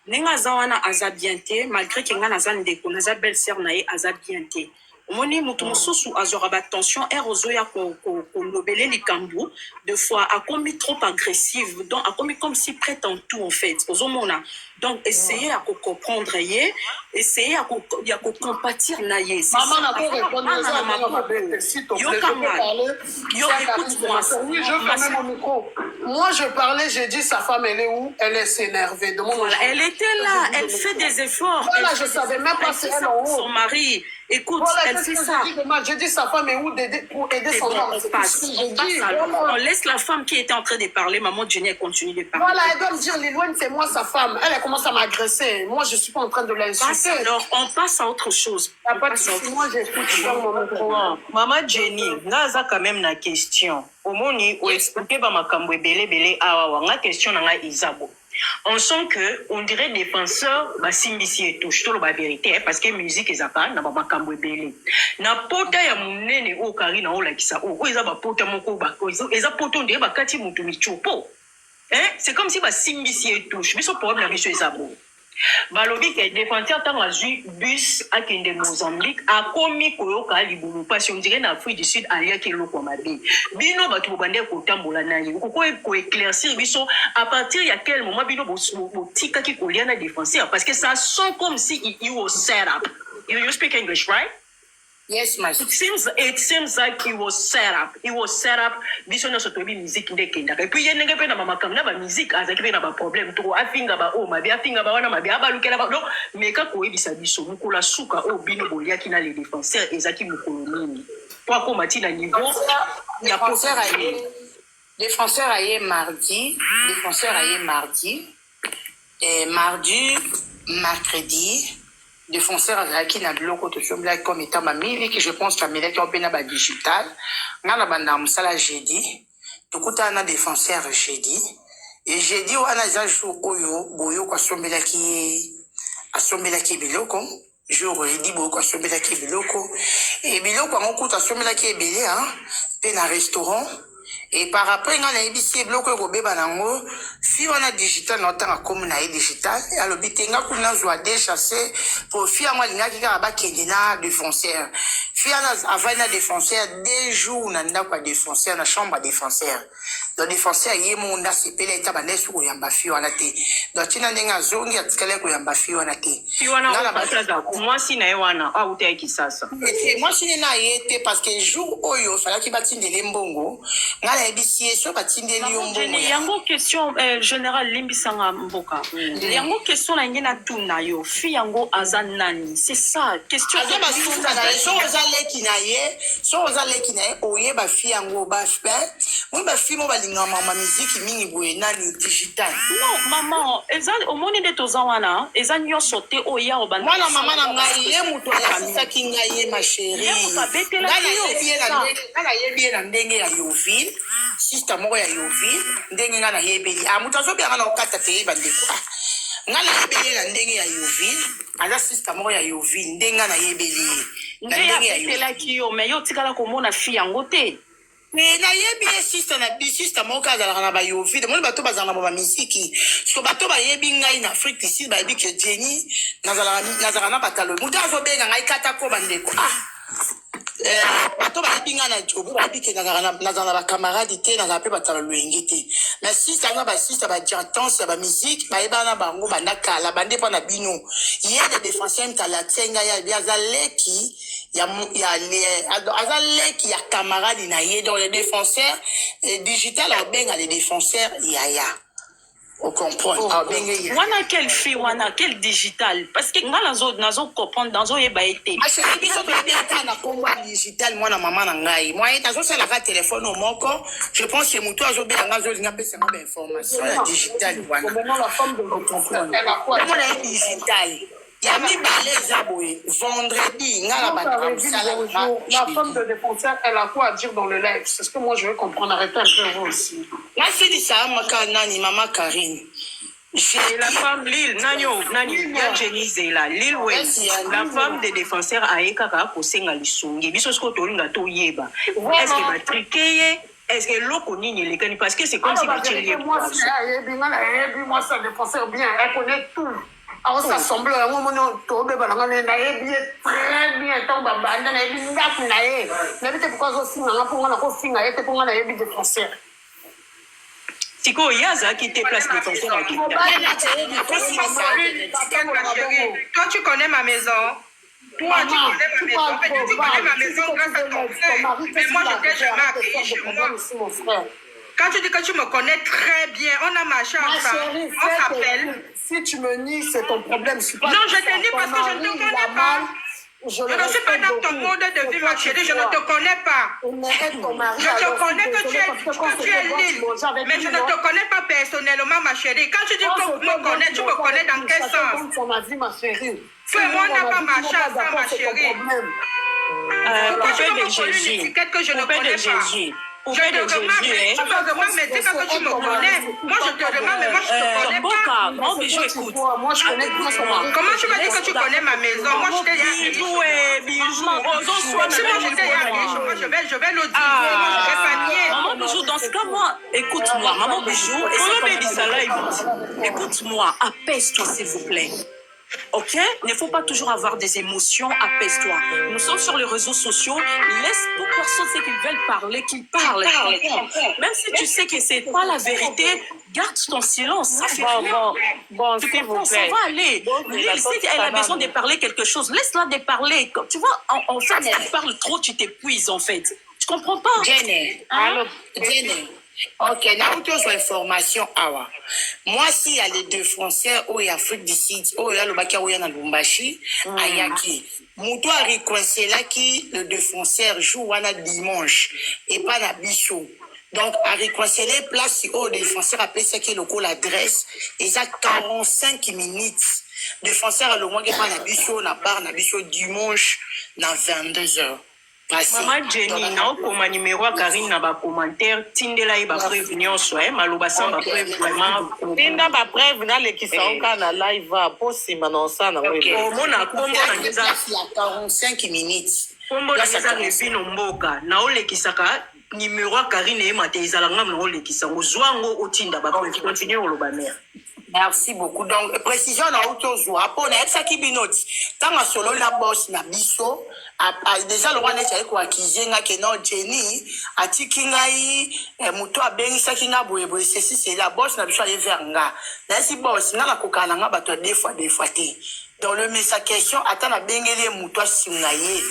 Nenga zawana aza bien te, malgré que nga naza ndeko, naza belle-sœur nae aza bien te. omoni mutu mosusu azwaka batension ere ozoya kolobele likambo de fois akomi trop agressive donc akomi comme si prête en tout en fait ozomona donc essayer à comprendre ye essayer à compatir na ye maman n'a pas répondu s'il te plaît je peux parler écoute-moi oui je ferme mon micro moi je parlais j'ai dit sa femme elle est où elle s'est énervée voilà, elle était là elle fait des efforts voilà je savais même pas si elle en haut son mari écoute, voilà, elle fait ça. Je dis sa femme est où pour aider son homme. On laisse la femme qui était en train de parler, maman Jenny, elle continue de parler. Voilà, elle doit me dire, Lilouane, c'est moi sa femme. Elle commence à m'agresser. Moi, je ne suis pas en train de l'insulter. Alors, on passe à autre chose. Pas de souci, moi, j'écoute mon micro. Maman Jenny, naza quand même na question. Omoni, ou expliquer ba makambo belé awa, nga question na nga Isabo. On sent que on dirait défenseur ba simbisi et touche tout la vérité parce que musique est pas na ba makambo belé na pota ya munene o kari na o la kisa o eza ba pota moko ba eza pota ndé ba kati mutu michopo c'est comme si ba simbisi et touche biso problème na biso ezabo balobi ke défenseur tant azui bus a kende Mozambique a komi koyoka libulu parce on dirait na Afrique du Sud alia ke loko mabe bino batu bande ko tambola na ye ko éclaircir biso à partir ya quel moment bino botika ki kolia na défenseur parce que ça sent comme si you was set up. You speak English, right? Yes, my it seems like it was set up. It was set up. Biso na sotobi musique ndekenda. Et puis yene pe na mama kamna ba musique azaki pe na ba problème to afinga ba o mabi afinga ba wana mabi abalukela ba no mais ka ko ebisa biso mukola suka o bino bolia kina les défenseurs ezaki mukolo nini. Toi ko mati na niveau ya défenseur aye mardi et mardi mercredi défenseur azalaki na biloko tosombelaki comme étant bamili que je pense kamelaki ope na badigital nga na banda mosala jeudi tokutana na défenseur jeudi et jeudi wana eza jour oyo boyoko asombelaki biloko jour oyedi boyoko asombelaki biloko e biloko yango kuta asombelaki ebele mpe na restaurant et par après nga nayebisi biloko ekobeba nango fi wana digital na otanga komi na ye digital alobi te nga kuna nazwa déchassé po fi yango alingaki kaka bakende na défenseur fi wana avali na défenseur 2 jours na ndako ya défenseur na chambre ya défenseur donc défenseur ye monda sepela eta bandesi koyamba fi wana te donc tina ndenge azongi atikali koyamba fi wana te fi wana mwasi na ye wana autaki sasa mwasi ne na ye te parce que jour oyo falaki batindele mbongo nga nayebisi ye so batindeli yo mbongo yango question général limbisanga mboka yango question na nge na tuna yo fi yango aza nani c'est ça question aza basuka na ye so oza leki na ye oyeba fi yango bafe moi bafi mo balinga mama miziki mingi boye nani digital non maman eza omoni nde toza wana eza nyonso te oya obanda mwana mama na ngai ye moto ayasisaki ngai ye ma chérie nga nayebi ye na ndenge ya Yoville sister moko ya Yoville ndenge nga nayebeli moto azobelanga na okata te yeba ndeko nga nayebeli ye na ndenge ya Yoville aza sister moko ya Yoville ndenge nga nayebeli ye na ndenge ya Yoville yo mais yo tikala komona fi yango te mais nayebi ye sister moko azalaka na bayovile moni bato bazala na bamiziki so bato bayebi ngai na Afrique du Sud bayebi ke Jenny nazalaka na batalo moto azobenga ngai kata ko bandeko bato bayebi ngai na jobo bayebi ke nazala na bakamaradi te nazala mpe batalo lwenge te mais sister nga basista badiantance ya bamiziki bayeba na bango bandakala bande mpo na bino ye de défenseur mtala tie ngai yayebi aza leki azaleki ya camarade na ye dans les défenseurs digital abenga les défenseurs yaya on comprend wana quelle fille wana quel digital parce que nga nazo comprendre dans yeba été acheki biso beta na komba digital mwana mama na ngai moi tazo sala ka téléphone au moko je pense que muto azo bela ngazo linga pesa ma information ya digital wana la femme de votre elle a quoi digital Yami Balé vendredi, la femme de défenseur, elle a quoi à dire dans le live? C'est ce que moi je veux comprendre. Arrêtez un peu vous aussi. Là, c'est dit ça, Nani, maman Karine. La femme Lille, Nani, Jenny Zela, Lille West, la femme des défenseurs a ekaka kosenga lisongi. Biso sko tolinga to yeba. Est-ce que va triquer? Est-ce que l'eau connaît les cannes? Parce que c'est comme si vous tiriez. Moi, ça défenseur bien, elle connaît tout. Alors ça semble un moment tombé dans la très bien tant babanda na yebi ndaku na ye. Na bite pourquoi zo singa na ponga na ko singa ye te ponga na yebi défenseur. Siko Yaza qui te place défenseur à Kinda. Toi, tu connais ma maison. Toi, tu connais ma maison. En fait, tu connais ma maison grâce à ton frère. Mais moi, je t'ai jamais accueilli chez moi. Quand tu dis que tu me connais très bien, on a marché ensemble. On s'appelle. Si tu me nies, c'est ton problème. Non, je te nie parce que je ne te connais pas. Je ne suis pas dans ton mode de vie, ma chérie. Je ne te connais pas. Je te connais que tu es Lille. Mais je ne te connais pas personnellement, ma chérie. Quand tu dis que tu me connais dans quel sens? Fais-moi, on n'a pas marché ensemble, ma chérie. Pourquoi tu me connais une étiquette que je ne connais pas? Je te demande, mais tu me demandes, mais dis que tu me connais. Moi, je te demande, mais moi, je te connais pas. Moi, Bijou, écoute. Moi, je connais tout ça. Comment tu vas dire que tu connais ma maison? Moi, je t'ai dit. Bijou, Si moi, je t'ai dit, je vais le dire. Je vais pas nier. Maman Bijou, dans ce cas, moi, écoute-moi. Maman Bijou, écoute-moi. Apaise-toi, s'il vous plaît. Ok? Il ne faut pas toujours avoir des émotions. Apaise-toi. Nous sommes sur les réseaux sociaux. Laisse toute personne ce qu'ils veulent parler, qu'ils parlent. Même si tu sais que c'est pas la vérité, garde ton silence. Ça fait rien. Bon, Tu s'il vous comprends? Ça plaît. va aller. Lille, si elle a besoin de parler quelque chose, laisse-la de parler. Tu vois, en fait, si tu parles trop, tu t'épuises, en fait. Tu comprends pas? Jenny, Hein? Jenny. Ok, na autre information awa. Moi, si il y a les deux Français ou il y a Afrique du Sud, ou il y a le Bakia ou il y a Lubumbashi, ayaki. Mouto a recoincé là qui le deux Français joue à dimanche et pas la bichot. Donc, à recoincé les places au défenseur appelé ce qui est le call l'adresse, et ça 45 minutes. Défenseur à le moins qui pas la bichot, na bar, na bichot dimanche, na 22h. Maman Jenny, na okoma numéro ya Karine na ba commentaire, tindela ye ba preuve nyonso, maloba sans ba preuve vraiment. Tinda ba preuve na lekisa oka na live po sima na osana Ok. Omona kombo na ngeza 45 minutes. kombo na ngeza revino mboka na olekisaka numéro ya Karine ye mate ezala ngam na olekisa ozwango otinda ba preuve continue oloba mère. Merci beaucoup. Donc, précision dans autre jour. Après, on a ça qui binoti. Tant que solo la bosse na biso, déjà le roi n'est pas quoi qui zenga que non Jenny, a tikingai, muto a bengi ça qui n'a boye ceci c'est la bosse na biso aller vers nga. Là si bosse na la kokala nga bato deux fois té. Dans le message question, attends na bengele muto singaye.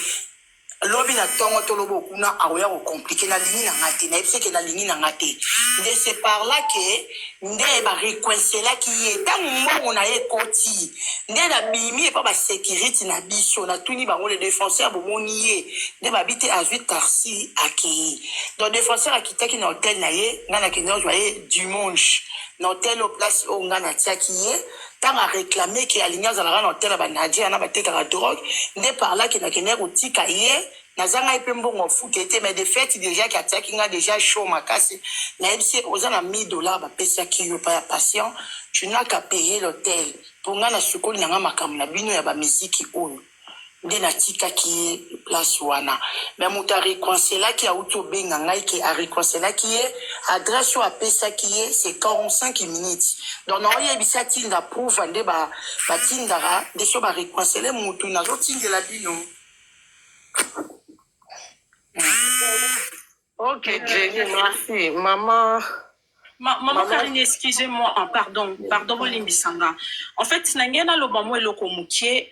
Lobi na tongo tolobo kuna aoya ko compliqué na ligne na ngate na epse ke na ligne na ngate de c'est par là que nde ba recoincer là qui est tant mo na ye koti nde na bimi e pa ba sécurité na biso na tuni bango les défenseurs bo monié nde ba bité à 8 tarsi aki donc défenseur akitaki na hôtel na ye ngana ke no joyé dimanche na hôtel au place au ngana tiaki ye tant à réclamer que aligna za la hôtel ba nadia na ba teka drogue nde par là que na kener utika ye nazanga ipembo ngofuke ete mais de fait déjà qui attaque nga déjà chaud makasi na MC ozana $1000 ba pesa ki yo pa ya patient tu n'as qu'à payer l'hôtel pour nga na sukoli nga makamna bino ya ba musique oyo nde na tika ki place wana mais muta reconcilier qui a auto benga ngai ki a reconcilier qui est adresse ou a pesa qui est c'est 45 minutes donc on y a bisa tinda prouve nde ba tindara de so ba reconcilier mutu na zo tindela bino. Ok, Jenny, merci. Maman. Maman Karine, excusez-moi. Pardon, Limbisanga. En fait, Nangena Lobamo et Lokomukie,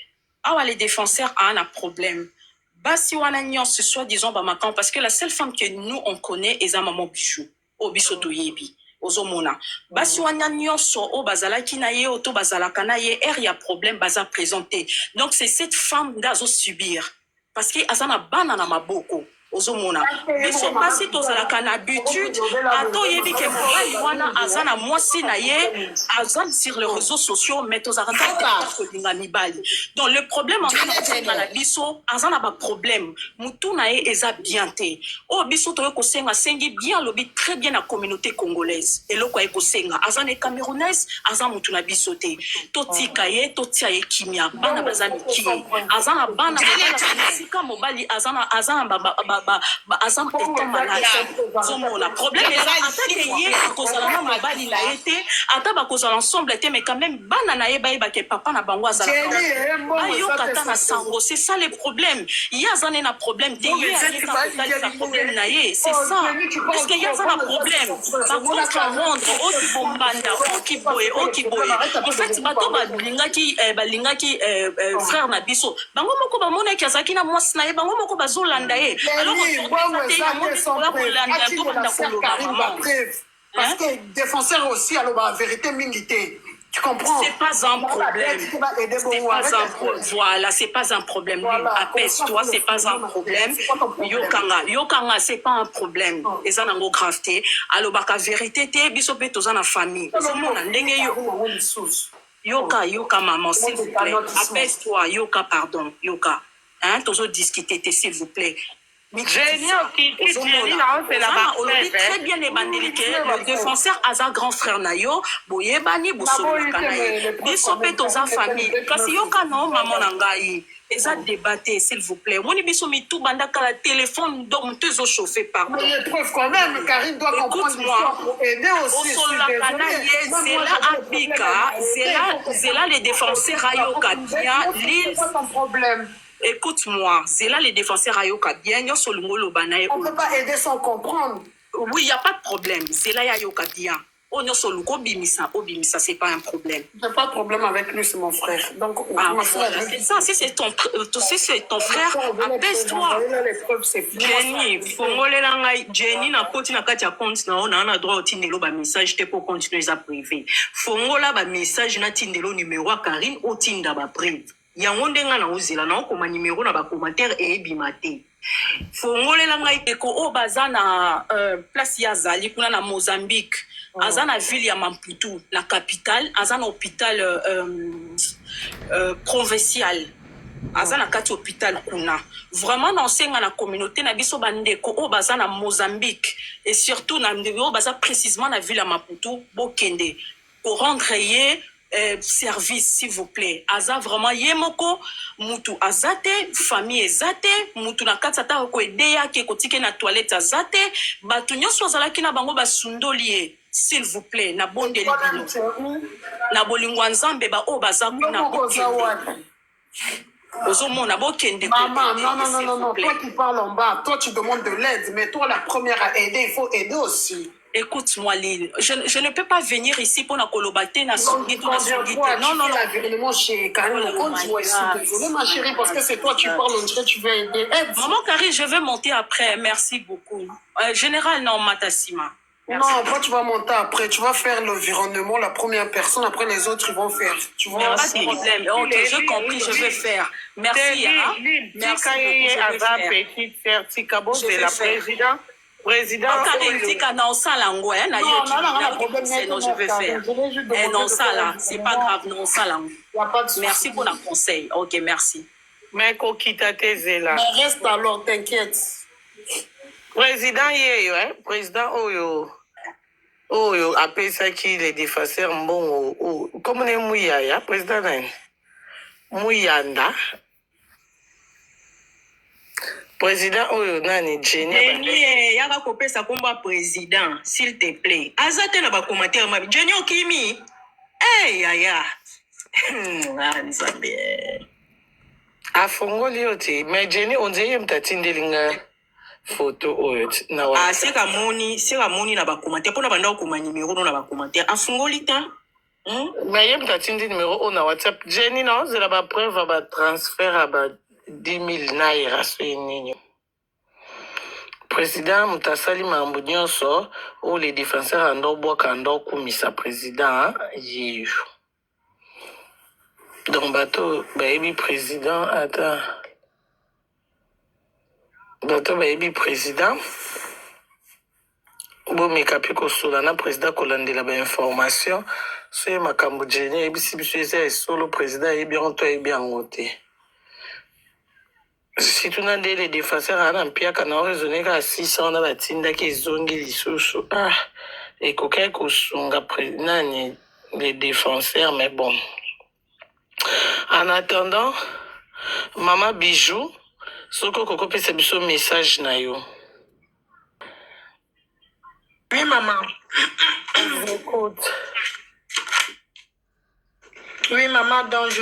les défenseurs ont un problème. Basi wana nyonso soit disons bamakan parce que la seule femme que nous on connaît est Maman Bijou. Obiso toyebi. Ozomona. Basi wana nyonso o bazala kinaye oto bazala kanaye y a problème baza présenté. Donc c'est cette femme d'azo subir parce que azana bana na maboko. Ozomona biso basi tozala kana habitude ato yebi ke mobali wana azana mwasi na ye azana sur les réseaux sociaux mais tozala ko dinga mibali donc le problème en fait na biso azana ba problème mutu na ye eza bien te o biso to ko senga sengi bien lobi très bien la communauté congolaise et loko ko senga azana camerounaise azana mutu na biso te to tika ye to tia ye kimia bana bazana ki azana bana sika mobali azana aza étant malade ozomona problème eza atake ye akozala na mobali na ye te ata bakozala ensemble te mais quand même bana na ye bayebake papa na bango azala bayoka ta na sango c'est ça le problème ye aza ne na problème te ye ayeka kotalisa problème na ye c'est ça parce que ye aza na problème bakontre rendre okibombanda okiboye en fait bato balingaki frère na biso bango moko bamonaki azalaki na mwasi na ye bango moko bazolanda ye alors parce que défenseur aussi alors la vérité militaire. Tu comprends? C'est pas un problème. Voilà, c'est pas un problème. Voilà, apaise-toi, c'est pas un problème. Yokanga, c'est pas un problème. Et ça n'a pas gravité. Alors, la vérité, t'es bisobé tous en famille. Yoka, maman, s'il vous plaît. Apaise-toi, Yoka, pardon. Yoka. Hein, toujours discuter, s'il vous plaît. Jenny, très bien le défenseur aza grand frère na yo boyebani bosolaka na ye biso mpe toza famille kasi yoka no maman na ngai eza débatté s'il vous plaît moni biso mitu bandaka la téléphone donc moto ezochauffe pardon mais preuve quand même Karine doit comprendre l'histoire pour aider aussi osolaka na ye zela apika zela les défenseurs ayoka bien l'île problème. Écoute-moi, c'est là les défenseurs à Yoka bien, on ne peut pas aider sans comprendre. Oui, il n'y a pas de problème. C'est là à Yoka bien. On est sur le Obimisa, c'est pas un problème. Je n'ai pas de problème avec lui, c'est mon frère. Donc, c'est ça, si c'est ton frère, apaise-toi. Jenny, na koti na kati ya compte na on a droit au tindelo ba message te pour continuer ça privé. Fongola ba message na tindelo numéro à Karine au tinda ba privé. Yango ndenga na ozela na okoma numéro na ba commentaire et bimate fongolela ngai eko o bazana place ya zali kuna na Mozambique azana ville ya Maputo la capitale azana hôpital provincial azana kati hôpital kuna vraiment na senga na communauté na biso bandeko o bazana Mozambique et surtout na ndeko baza précisément na ville ya Maputo bokende pour rendre ye service s'il vous plaît aza vraiment yemoko mutu azate famille ezate mutu na katata ko edeya ke kotike na toilette azate batu nyonso azalaki na bango basundoli s'il vous plaît na bondeli bino na bolingwa nzambe ba o baza kuna ozomona bokende maman non toi qui parles en bas toi tu demandes de l'aide mais toi la première à aider il faut aider aussi. Écoute-moi, Lille, je ne peux pas venir ici pour la colobater, non, chez Karine, désolé ma chérie, parce que c'est toi qui parles, on dirait que tu veux aider. Maman Karine, je vais monter après, merci beaucoup. Général, non, Matassima. Merci. Non, toi tu vas monter après, tu vas faire l'environnement, la première personne, après les autres ils vont faire. Tu vois, pas de problème, ok, j'ai compris, je vais faire. Merci, hein. Merci beaucoup, je vais faire. Président, non, ça là, je vais faire. Non, ça là, c'est pas grave, non, ça là. Merci pour le conseil. Ok, merci. Mais Kokita Tezela. Mais reste alors, t'inquiète. Président Yeyo, hein? Président Oyo. Oyo, appelle ça qui les défenseurs, bon, comme on est Mouyaya, président Mouyanda. Président oyo nani Jenny yaka kopesa komba président s'il te plaît azate na ba commentaire mabi Jenny okimi yaya nzambe afongoli yote mais Jenny on dirait mtatindelinga photo oyo na wa seka moni na ba commentaire pona banda okoma numéro na ba commentaire afongoli ta mais yem tatindi numéro na WhatsApp Jenny non c'est la ba preuve ba transfert à ba 10 000 naira soininyo. Président Mutasali mambo nyonso ou les défenseurs ando boka ando kumisa président yeyo. Donc bato baby président attends. Bato baby président. Bo mekapi ko sula na président kolandela ba information so makambo Jenny ebisi biso eza solo président yebi onto yebi angote. Si tu n'as des défenseurs à l'empire, quand on raisonne qu'à 600 dans la tinda qui zongue les sous et qu'aucun coup sont les défenseurs, mais bon. En attendant, maman Bijou, Soko koko pesa biso message na yo. Oui, maman. Écoute. Oui, maman, donc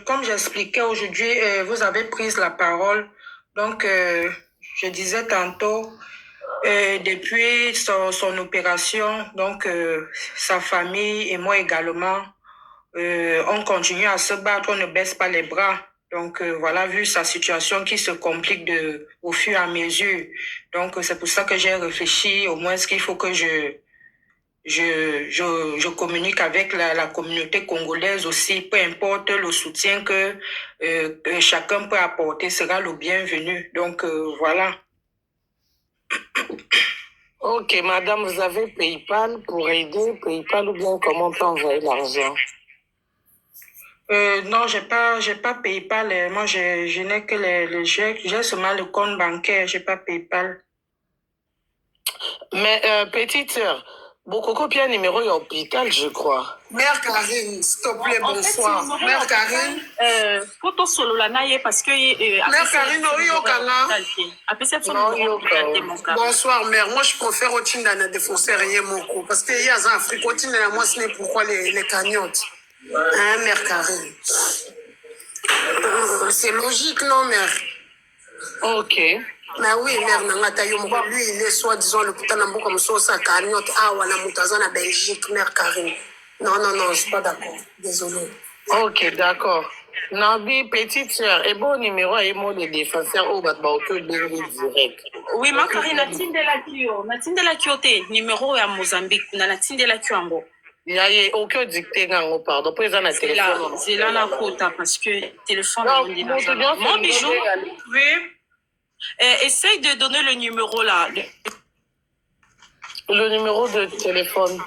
comme j'expliquais aujourd'hui, vous avez pris la parole. Donc, je disais tantôt, depuis son opération, donc sa famille et moi également, on continue à se battre, on ne baisse pas les bras. Donc voilà, vu sa situation qui se complique au fur et à mesure. Donc c'est pour ça que j'ai réfléchi, au moins ce qu'il faut que je communique avec la communauté congolaise aussi, peu importe le soutien que chacun peut apporter sera le bienvenu. Donc voilà. Ok, madame, vous avez PayPal pour aider, PayPal ou bien comment t'envoyer l'argent? Non, j'ai pas PayPal. Moi, je n'ai que j'ai seulement le compte bancaire, j'ai pas PayPal. Mais petite sœur, Bokoko Pia numéro et hôpital, je crois. Mère Karine, s'il te plaît, bonsoir. Mère Karine. Photo solo la naie parce que. Mère Karine, oui, au Kanga. Bonsoir, mère. Moi, je préfère au Tinda na défoncer rien mon parce que y a en Afrique, au Tinda, moi, ce n'est pourquoi les cagnottes. Hein, mère Karine. C'est logique, non, mère? Ok. Mais oui, mère, lui, il est soi-disant le putain d'ambo comme ça, sa cagnotte, na moutazan à Belgique, mère Karine. Non, je suis pas d'accord. Désolé. Ok, d'accord. Nabi, petite sœur, et bon numéro et moi le défenseur au Batbaoto direct. Oui, ma Karine, Natindela Kyote, numéro à Mozambique, Natindela Kyango. Il y a aucun dicté, pardon, pour les téléphone. C'est là la quota parce que téléphone. Mon bijou, oui. Essaye de donner le numéro là. Le numéro de téléphone.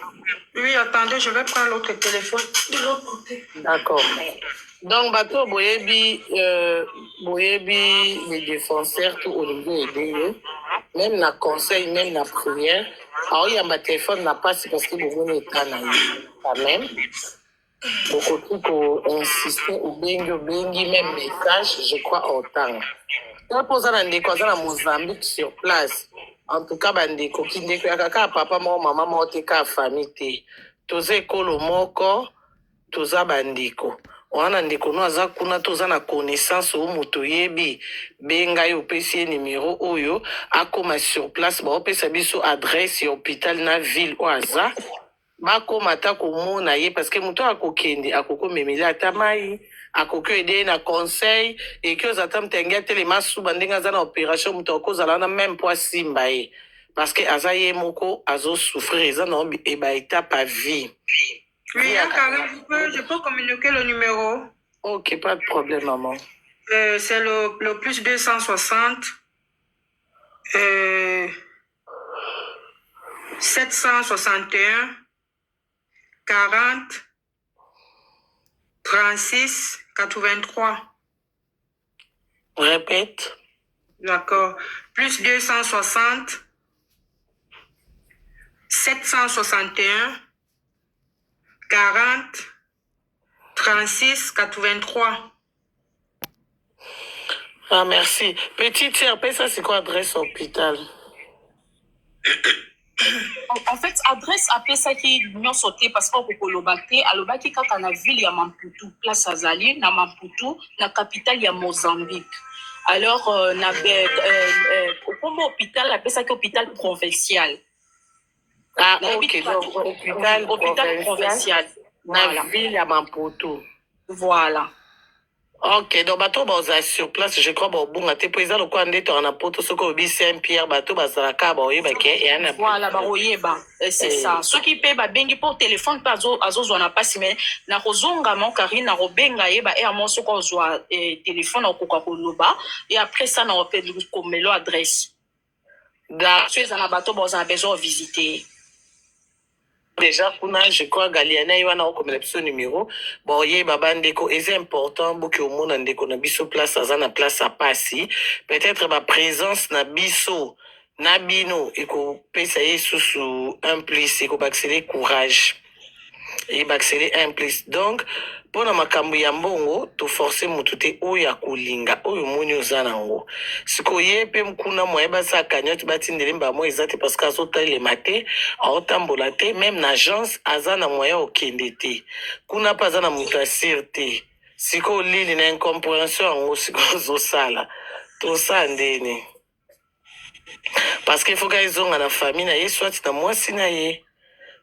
Oui, attendez, je vais prendre l'autre téléphone de l'autre côté. D'accord. Donc, bateau, boyebi, les défenseurs, tout au niveau aider, même na conseil, même na prière. Alors, il y a ma téléphone n'a pas, c'est parce que vous venez quand même. Beaucoup de trucs insister au bengi, même message, je crois, autant. On pose un ndeko à Mozambique sur place. En tout cas, bandeko qui ndeko kaka papa mo maman mo te ka famille toze kolo moko toza bandeko. Wana ndeko no aza kuna toza na connaissance o moto yebi benga yo pesi numéro oyo akoma sur place ba opesa biso adresse ya hôpital na ville o aza bakoma ta komona ye parce que moto akokende akokomemela ata mai akoki ede na conseil et que ozata mtenge atelema suba ndenge aza na opération moto akozala na même poids simba ye parce que aza ye moko azosouffrir eza na eba étape à vie. Oui, Karine, je peux communiquer le numéro. Ok, pas de problème, maman. C'est le plus 260 761 40 36 83. Répète. D'accord. Plus 260 761 40 36 83. Ah, merci. Petite sœur, ça c'est quoi adresse hôpital? En fait, adresse à ça qui nous sauté parce qu'on peut le battre. Alors, baki kaka na ville ya Maputo, place Azali, na Maputo, na capitale ya Mozambique. Alors, comme hôpital, appelle ça hôpital provincial. Ah, ok, donc hôpital provincial. Voilà. La ville à Maputo. Voilà. Ok, donc bateau baza sur place, je crois bon ate président le quoi ndete on a poto soko bi Saint-Pierre bateau bazala ka ba oyeba ke et na voilà ba oyeba c'est ça ceux qui paient ba bengi pour téléphone pas azo na pas mais na kozonga mon Karine na robenga yeba et amo soko zo téléphone au koka koloba et après ça na opé comme melo adresse da tu es en bateau baza besoin de visiter. Déjà, je crois Galiana Iwana a comme le numéro. Bon, yé babandeko, et c'est important, beaucoup au monde ndeko na biso place, na place à passer. Peut-être ma présence na biso, na bino, et qu'on peut essayer sous un plus, et qu'on va accélérer courage. Et accélérer un plus. Donc, Pona makambo ya mbongo to forcer mutu te oyo akolinga oyo moni oza nango. Siko ye pe mkuna moyeba sa kanyoti batindeli mbamo ezate parce que azotalema te, aotambola te, même na agence aza na moya okende te. Kuna pa aza na mutu asir te. Siko lili na incompréhension yango siko ozosala. Tosa ndeni. Parce que faut qu'ils ont na famille na ye soit na mwasi na ye.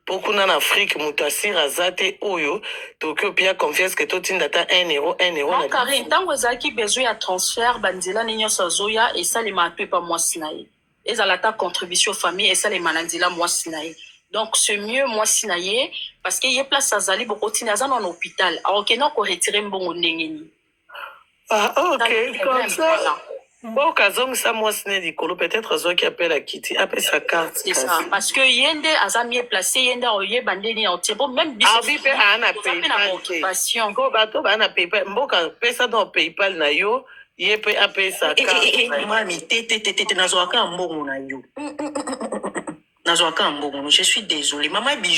Pourquoi en Afrique, mutasir azate oyo, tokyo pia confiance que tout indata 1 euro. Non, Karine, tant que vous avez besoin de transfert, bandila n'igno sazoya et ça les matoué pas moi sinaï. Et ça la ta contribution aux familles et ça les manandila moi sinaï. Donc c'est mieux moi sinaï parce qu'il y a place à zali beaucoup tinazan en hôpital. Alors qu'il n'a qu'à retirer un bon n'engeni. Ah ok, comme ça. Bon, kazong ça moi sinaï dikolo peut-être zo qui appelle à Kitty, appelle sa carte. C'est ça, parce que yende azami est placé yende oye bandeni en tiebo même bis. Ah oui, pe ana PayPal. Go bato ba ana PayPal. Mboka pesa dans PayPal na yo. Yepe appelle sa carte. Mami, te nazwaka mbongo na yo. Nazwaka mbongo, je suis désolée. Maman bijou.